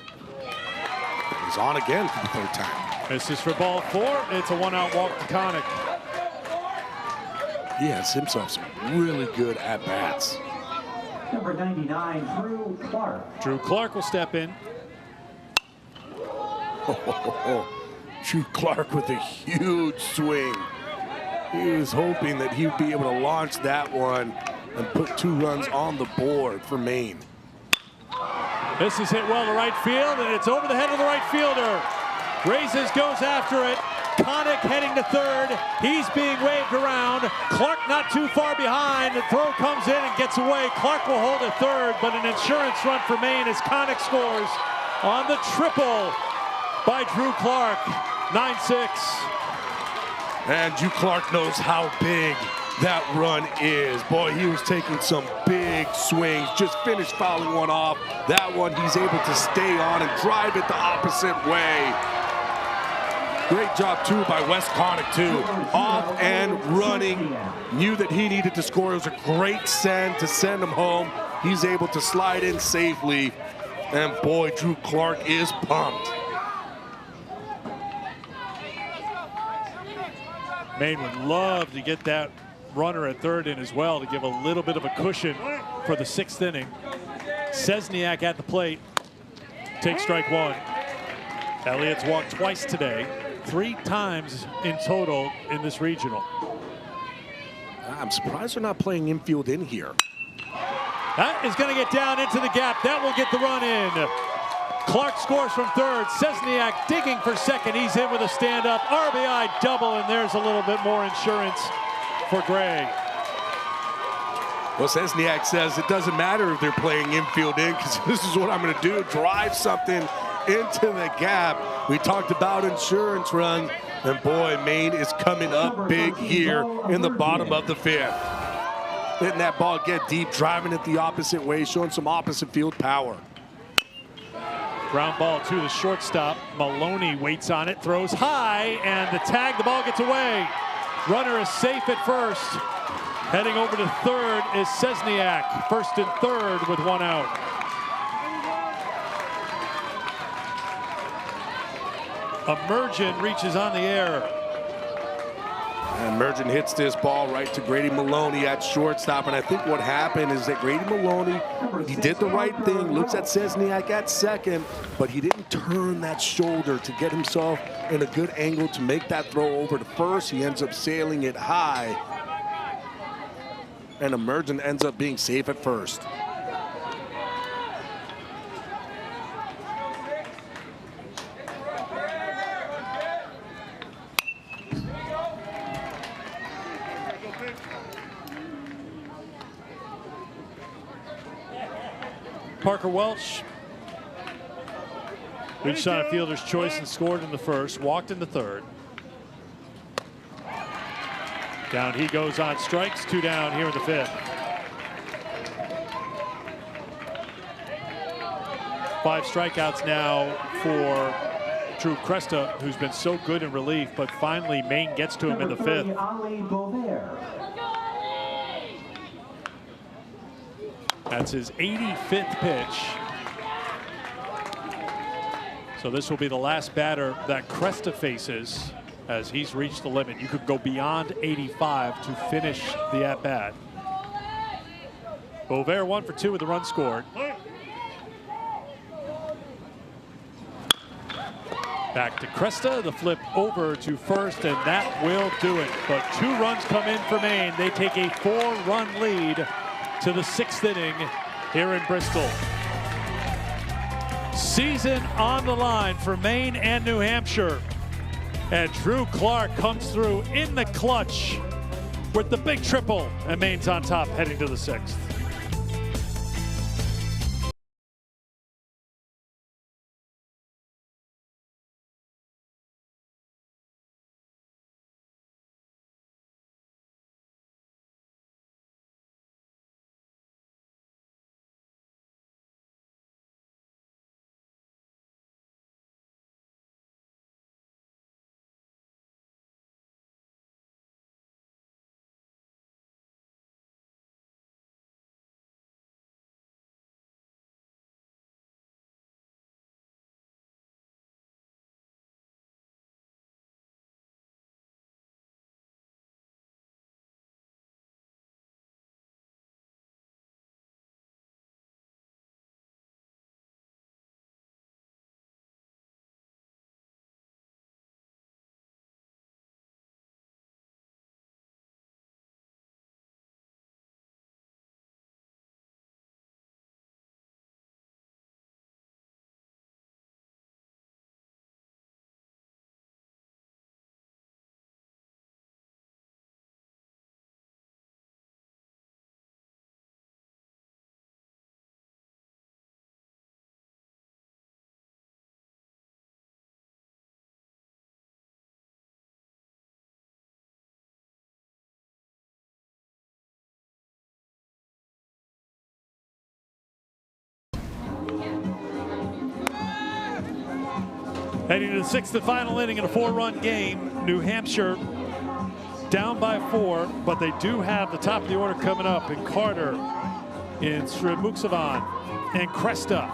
Speaker 2: He's on again for the 3rd time.
Speaker 1: This is for ball 4. It's a 1-out walk to Connick.
Speaker 2: He has himself some really good at-bats.
Speaker 3: Number 99, Drew Clark.
Speaker 1: Drew Clark will step in.
Speaker 2: Drew Clark with a huge swing. He was hoping that he'd be able to launch that one and put 2 runs on the board for Maine.
Speaker 1: This is hit well to right field, and it's over the head of the right fielder. Raises, goes after it. Connick heading to 3rd. He's being waved around. Clark not too far behind. The throw comes in and gets away. Clark will hold at 3rd, but an insurance run for Maine as Connick scores on the triple by Drew Clark. 9-6.
Speaker 2: And Drew Clark knows how big that run is. Boy, he was taking some big swings. Just finished fouling one off. That one he's able to stay on and drive it the opposite way. Great job, too, by Wes Connick, too. Off and running. Knew that he needed to score. It was a great send to send him home. He's able to slide in safely. And, boy, Drew Clark is pumped.
Speaker 1: Maine would love to get that runner at 3rd in as well to give a little bit of a cushion for the 6th inning. Szczesniak at the plate. Takes strike 1. Elliott's walked twice today. 3 times in total in this regional.
Speaker 2: I'm surprised they're not playing infield in here.
Speaker 1: That is going to get down into the gap. That will get the run in. Clark scores from 3rd. Szczesniak digging for 2nd. He's in with a stand-up RBI double, and there's a little bit more insurance for Gray.
Speaker 2: Well, Szczesniak says it doesn't matter if they're playing infield in, because this is what I'm going to do, drive something into the gap. We talked about insurance run. And boy, Maine is coming up big here in the bottom of the fifth. Letting that ball get deep, driving it the opposite way, showing some opposite field power.
Speaker 1: Ground ball to the shortstop. Maloney waits on it, throws high, and the tag, the ball gets away. Runner is safe at first. Heading over to third is Cesniak. First and third with one out. Emergent reaches on the air.
Speaker 2: And Emergent hits this ball right to Grady Maloney at shortstop. And I think what happened is that Grady Maloney, he did the right thing, looks at Cesniak at second, but he didn't turn that shoulder to get himself in a good angle to make that throw over to first. He ends up sailing it high. And Emergent ends up being safe at first.
Speaker 1: Parker Welch reached on a fielder's choice and scored in the first, walked in the third. Down he goes on strikes, 2 down here in the fifth. 5 strikeouts now for Drew Cresta, who's been so good in relief, but finally Maine gets to him in the fifth. That's his 85th pitch. So this will be the last batter that Cresta faces as he's reached the limit. You could go beyond 85 to finish the at-bat. Bovair 1 for 2 with the run scored. Back to Cresta, the flip over to first, and that will do it. But 2 runs come in for Maine. They take a 4-run lead to the 6th inning here in Bristol. Season on the line for Maine and New Hampshire. And Drew Clark comes through in the clutch with the big triple, and Maine's on top heading to the 6th. Heading to the 6th and final inning in a 4-run game. New Hampshire down by 4, but they do have the top of the order coming up in Carter, in Srimuksavan, and Cresta.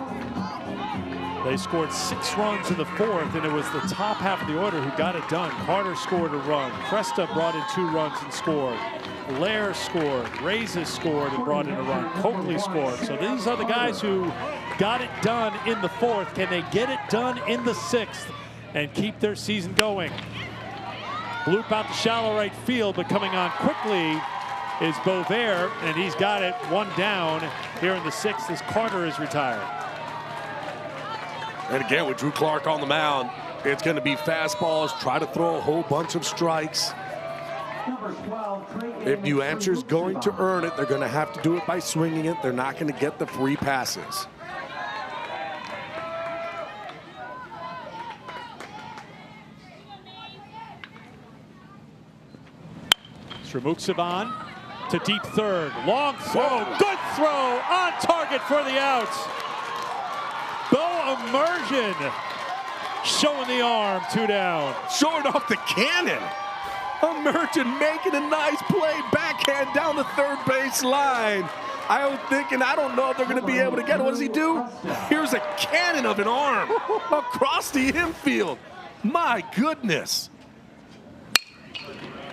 Speaker 1: They scored 6 runs in the 4th, and it was the top half of the order who got it done. Carter scored a run. Cresta brought in 2 runs and scored. Lair scored. Reyes scored and brought in a run. Coakley scored. So these are the guys who got it done in the 4th. Can they get it done in the 6th and keep their season going? Loop out to shallow right field, but coming on quickly is Bovair, and he's got it 1 down here in the 6th as Carter is retired.
Speaker 2: And again, with Drew Clark on the mound, it's going to be fastballs, try to throw a whole bunch of strikes. If New Hampshire's going to earn it, they're going to have to do it by swinging it. They're not going to get the free passes.
Speaker 1: Sremuksavan to deep third. Long throw. Good throw. On target for the out. Bo Immersion showing the arm. 2 down.
Speaker 2: Short off the cannon. Immersion making a nice play. Backhand down the third base line. I was thinking, I don't know if they're going to be able to get it. What does he do? Here's a cannon of an arm across the infield. My goodness.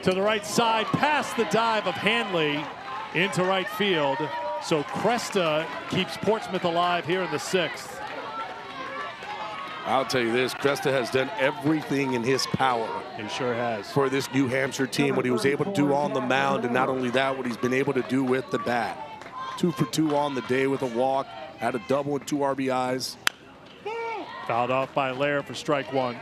Speaker 1: To the right side, past the dive of Hanley into right field. So Cresta keeps Portsmouth alive here in the 6th.
Speaker 2: I'll tell you this, Cresta has done everything in his power.
Speaker 1: He sure has.
Speaker 2: For this New Hampshire team, what he was able to do on the mound, and not only that, what he's been able to do with the bat. 2 for 2 on the day with a walk, had a double and 2 RBIs.
Speaker 1: Fouled off by Lair for strike 1.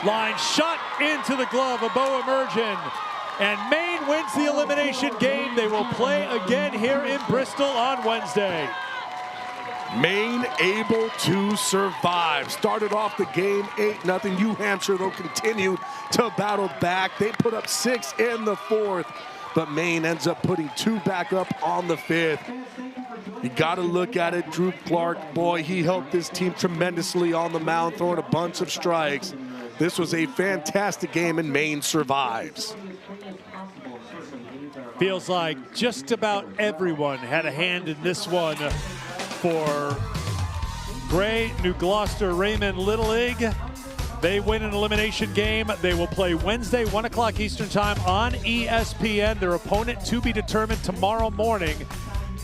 Speaker 1: Line shot into the glove of Bo Immersion. And Maine wins the elimination game. They will play again here in Bristol on Wednesday.
Speaker 2: Maine able to survive. Started off the game 8-0. New Hampshire, they'll continue to battle back. They put up 6 in the 4th, but Maine ends up putting 2 back up on the 5th. You got to look at it. Drew Clark, boy, he helped this team tremendously on the mound, throwing a bunch of strikes. This was a fantastic game, and Maine survives.
Speaker 1: Feels like just about everyone had a hand in this one for Gray, New Gloucester, Raymond Little League. They win an elimination game. They will play Wednesday, 1 o'clock Eastern time on ESPN. Their opponent to be determined tomorrow morning.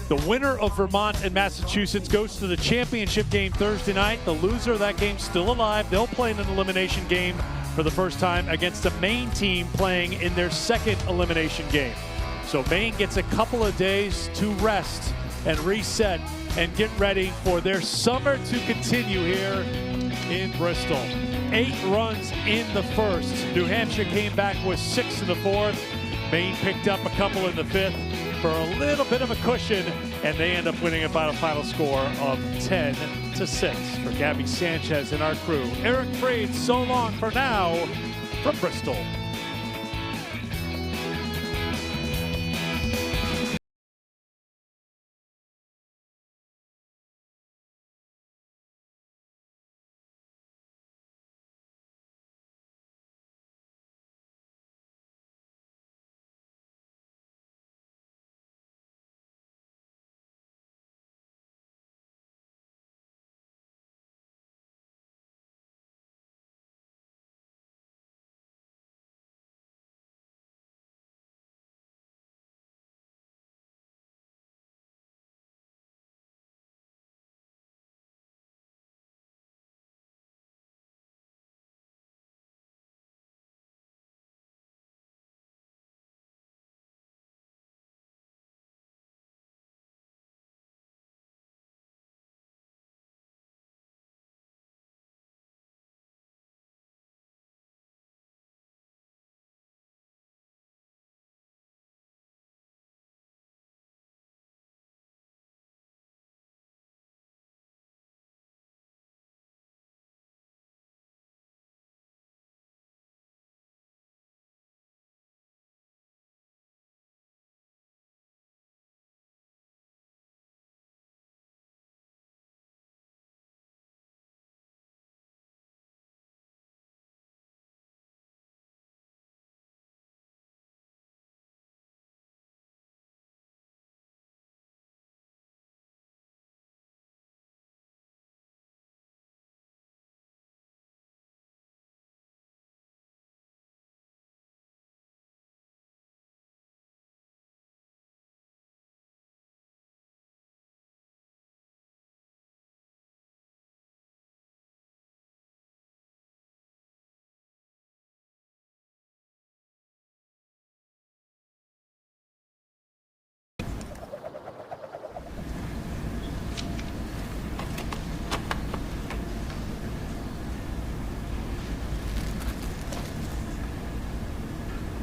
Speaker 1: The winner of Vermont and Massachusetts goes to the championship game Thursday night. The loser of that game still alive. They'll play in an elimination game for the first time against a Maine team playing in their 2nd elimination game. So Maine gets a couple of days to rest and reset and get ready for their summer to continue here in Bristol. 8 runs in the 1st. New Hampshire came back with 6 in the 4th. Maine picked up a couple in the 5th for a little bit of a cushion, and they end up winning it by a final score of 10-6. For Gabby Sanchez and our crew, Eric Freed, so long for now from Bristol.